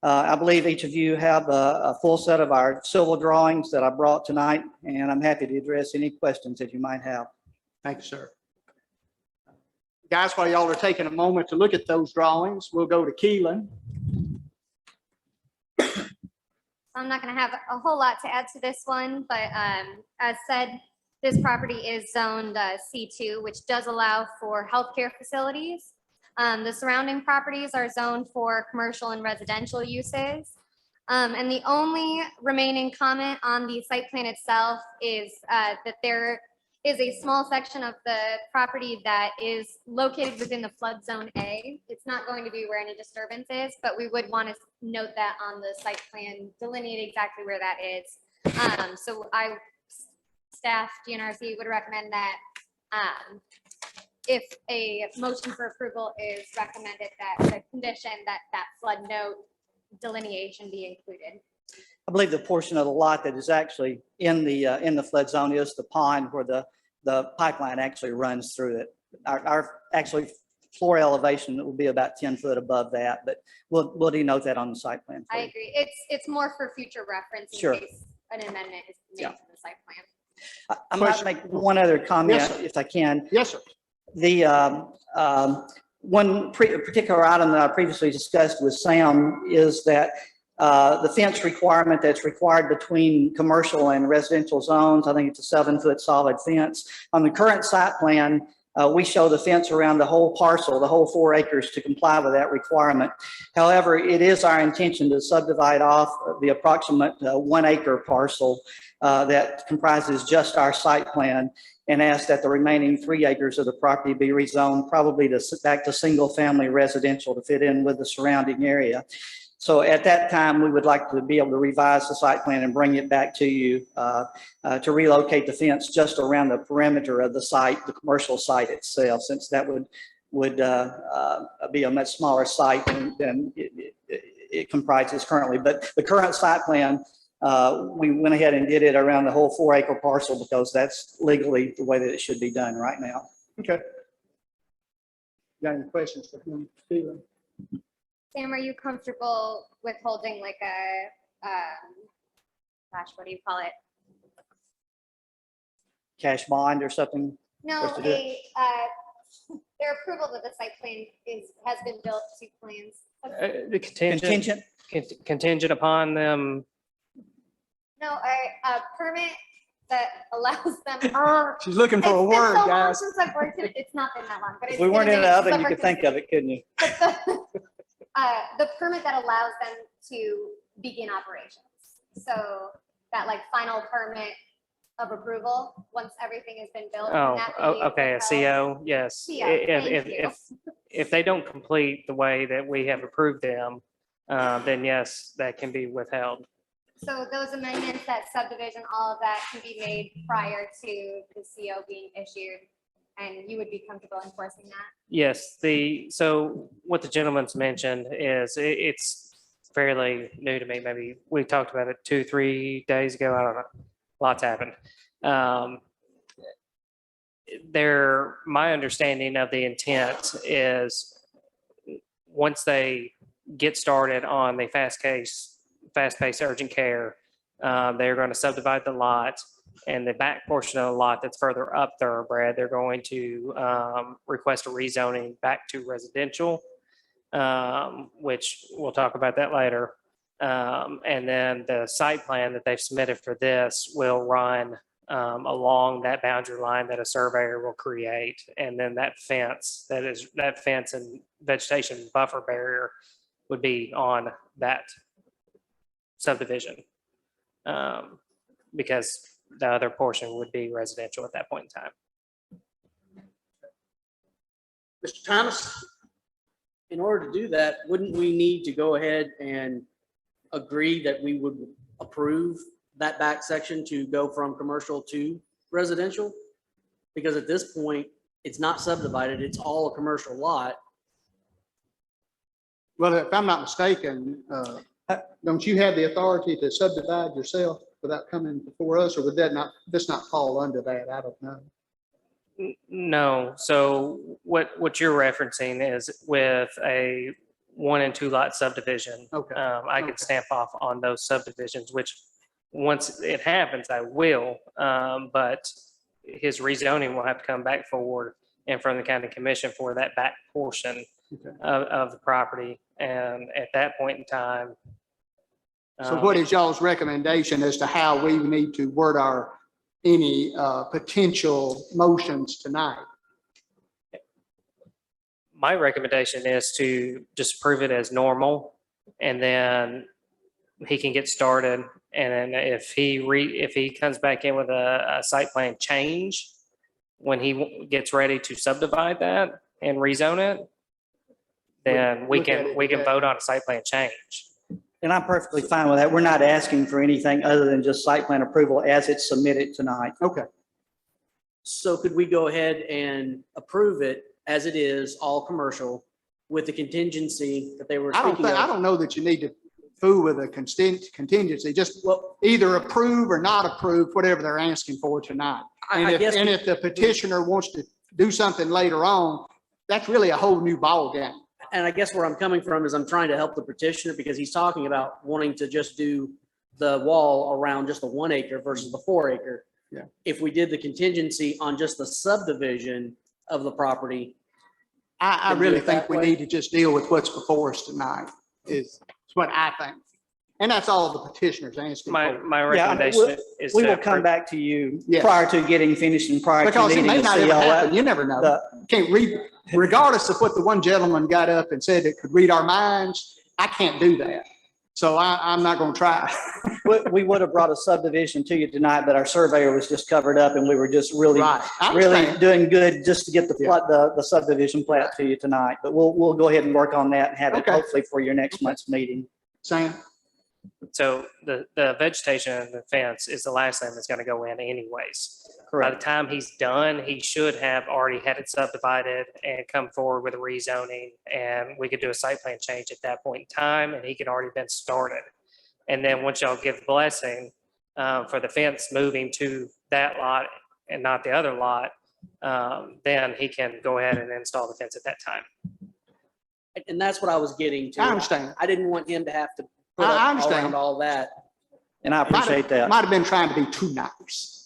I believe each of you have a full set of our civil drawings that I brought tonight, and I'm happy to address any questions that you might have. Thank you, sir. Guys, while y'all are taking a moment to look at those drawings, we'll go to Keelan. I'm not going to have a whole lot to add to this one, but as said, this property is zoned C2, which does allow for healthcare facilities. The surrounding properties are zoned for commercial and residential uses. And the only remaining comment on the site plan itself is that there is a small section of the property that is located within the flood zone A. It's not going to be where any disturbance is, but we would want to note that on the site plan, delineate exactly where that is. So staff GNRC would recommend that if a motion for approval is recommended, that the condition that flood note delineation be included. I believe the portion of the lot that is actually in the flood zone is the pond where the pipeline actually runs through it. Our actually floor elevation will be about 10 foot above that, but we'll denote that on the site plan. I agree. It's more for future reference in Sure. case an amendment is made to the site plan. I might make one other comment Yes, sir. if I can. Yes, sir. The one particular item that I previously discussed with Sam is that the fence requirement that's required between commercial and residential zones, I think it's a 7-foot solid fence. On the current site plan, we show the fence around the whole parcel, the whole 4 acres, to comply with that requirement. However, it is our intention to subdivide off the approximate 1 acre parcel that comprises just our site plan, and ask that the remaining 3 acres of the property be rezoned probably back to single family residential to fit in with the surrounding area. So at that time, we would like to be able to revise the site plan and bring it back to you to relocate the fence just around the perimeter of the site, the commercial site itself, since that would be a much smaller site than it comprises currently. But the current site plan, we went ahead and did it around the whole 4 acre parcel because that's legally the way that it should be done right now. Okay. Got any questions for him, Stephen? Sam, are you comfortable with holding like a, gosh, what do you call it? Cash bond or something? No, Supposed to do it? their approval of the site plan has been built to plans. The contingent upon them. No, a permit that allows them. She's looking for a It's been word, so long guys. since I've worked in it. It's not been that long, but If it's we weren't been in the amazing. oven, you could think of it, couldn't you? The permit that allows them to begin operations. So that like final permit of approval, once everything has been built. can Oh, that be okay, a withheld? CO, yes. CO, thank you. If they don't complete the way that we have approved them, then yes, that can be withheld. So those amendments, that subdivision, all of that can be made prior to the CO being issued, and you would be comfortable enforcing that? Yes, so what the gentleman's mentioned is it's fairly new to me. Maybe we talked about it 2-3 days ago. I don't know. Lots happened. My understanding of the intent is once they get started on the fast-paced urgent care, they're going to subdivide the lot, and the back portion of the lot that's further up Thoroughbred, they're going to request a rezoning back to residential, which we'll talk about that later. And then the site plan that they've submitted for this will run along that boundary line that a surveyor will create. And then that fence and vegetation buffer barrier would be on that subdivision. Because the other portion would be residential at that point in time. Mr. Thomas? In order to do that, wouldn't we need to go ahead and agree that we would approve that back section to go from commercial to residential? Because at this point, it's not subdivided, it's all a commercial lot. Well, if I'm not mistaken, don't you have the authority to subdivide yourself without coming before us, or would this not fall under that? I don't know. No, so what you're referencing is with a 1 and 2 lot subdivision. Okay. I can stamp off on those subdivisions, which once it happens, I will. But his rezoning will have to come back forward in front of the county commission for that back portion of the property. And at that point in time. So what is y'all's recommendation as to how we need to word any potential motions tonight? My recommendation is to just approve it as normal, and then he can get started. And then if he comes back in with a site plan change, when he gets ready to subdivide that and rezone it, then we can vote on a site plan change. And I'm perfectly fine with that. We're not asking for anything other than just site plan approval as it's submitted tonight. Okay. So could we go ahead and approve it as it is, all commercial, with the contingency that they were speaking of? I don't know that you need to fool with a contingency. Just either approve or not approve whatever they're asking for tonight. And if the petitioner wants to do something later on, that's really a whole new ballgame. And I guess where I'm coming from is I'm trying to help the petitioner, because he's talking about wanting to just do the wall around just the 1 acre versus the 4 acre. Yeah. If we did the contingency on just the subdivision of the property. I really think we need to just deal with what's before us tonight is what I think. And that's all the petitioner's asking for. My recommendation is we will come back to you Yes. prior to getting finished and prior to Because it needing may to not see even all happen. that. You never know. Can't read, regardless of what the one gentleman got up and said it could read our minds. I can't do that. So I'm not going to try. We would have brought a subdivision to you tonight, but our surveyor was just covered up and we were just really doing good just to get the subdivision plat to you tonight. But we'll go ahead and work on that and have it hopefully for your next month's meeting. Sam? So the vegetation and the fence is the last thing that's going to go in anyways. Correct. By the time he's done, he should have already had it subdivided and come forward with a rezoning, and we could do a site plan change at that point in time, and he could already been started. And then once y'all give the blessing for the fence moving to that lot and not the other lot, then he can go ahead and install the fence at that time. And that's what I was getting to. I understand. I didn't want him to have to put I up understand. around all that. And I appreciate that. Might have been trying to be too nice.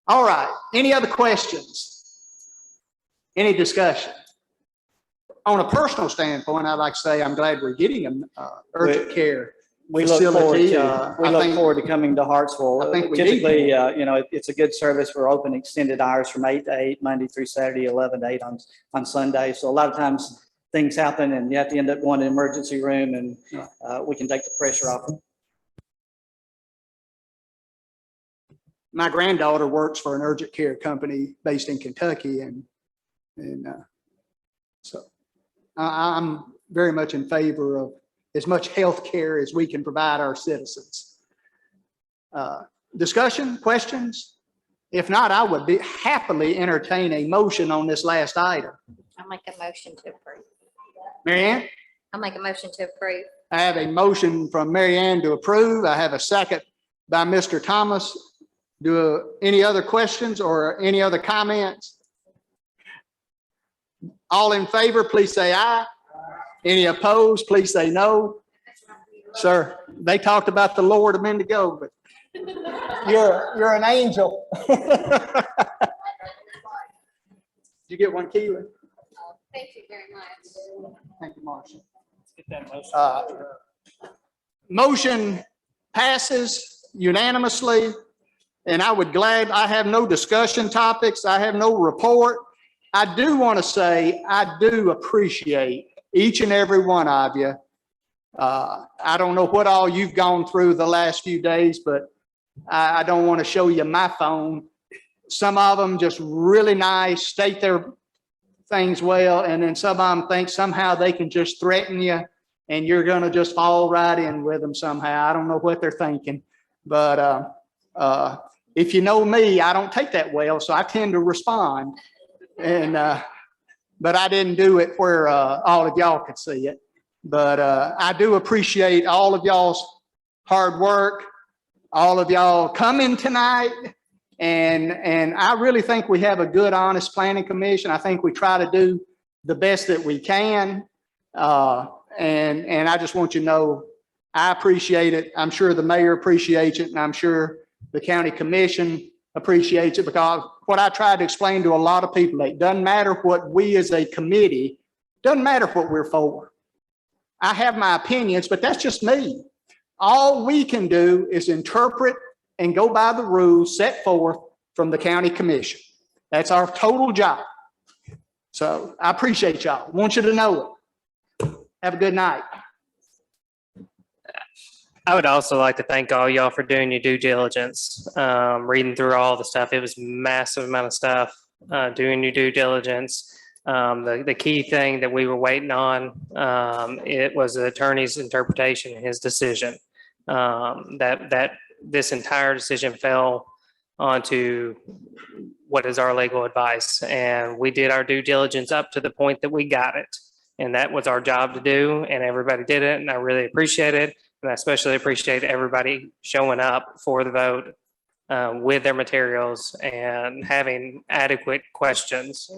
All right. Any other questions? Any discussion? On a personal standpoint, I'd like to say I'm glad we're getting an urgent care We look forward facility. to coming to Hartsville. I think we Typically, need it's a good service. We're open extended hours from 8 to 8, Monday through Saturday, 11 to 8 on Sunday. So a lot of times things happen and you have to end up going to the emergency room and we can take the pressure off. My granddaughter works for an urgent care company based in Kentucky, and so I'm very much in favor of as much health care as we can provide our citizens. Discussion, questions? If not, I would be happily entertain a motion on this last item. I'll make a motion to approve. Mary Ann? I'll make a motion to approve. I have a motion from Mary Ann to approve. I have a second by Mr. Thomas. Any other questions or any other comments? All in favor, please say aye. Any opposed, please say no. Sir, they talked about the Lord a minute ago, but you're an angel. Did you get one, Keely? Thank you very much. Thank you, Marcia. Motion passes unanimously, and I have no discussion topics. I have no report. I do want to say, I do appreciate each and every one of you. I don't know what all you've gone through the last few days, but I don't want to show you my phone. Some of them just really nice, state their things well, and then some of them think somehow they can just threaten you and you're going to just fall right in with them somehow. I don't know what they're thinking, but if you know me, I don't take that well, so I tend to respond. And but I didn't do it where all of y'all could see it. But I do appreciate all of y'all's hard work, all of y'all coming tonight. And I really think we have a good, honest planning commission. I think we try to do the best that we can. And I just want you to know, I appreciate it. I'm sure the mayor appreciates it, and I'm sure the county commission appreciates it, because what I tried to explain to a lot of people, it doesn't matter what we as a committee, doesn't matter what we're for. I have my opinions, but that's just me. All we can do is interpret and go by the rules set forth from the county commission. That's our total job. So I appreciate y'all. Want you to know it. Have a good night. I would also like to thank all y'all for doing your due diligence, reading through all the stuff. It was a massive amount of stuff, doing your due diligence. The key thing that we were waiting on, it was the attorney's interpretation and his decision. That this entire decision fell onto what is our legal advice. And we did our due diligence up to the point that we got it. And that was our job to do, and everybody did it, and I really appreciate it. And I especially appreciate everybody showing up for the vote with their materials and having adequate questions.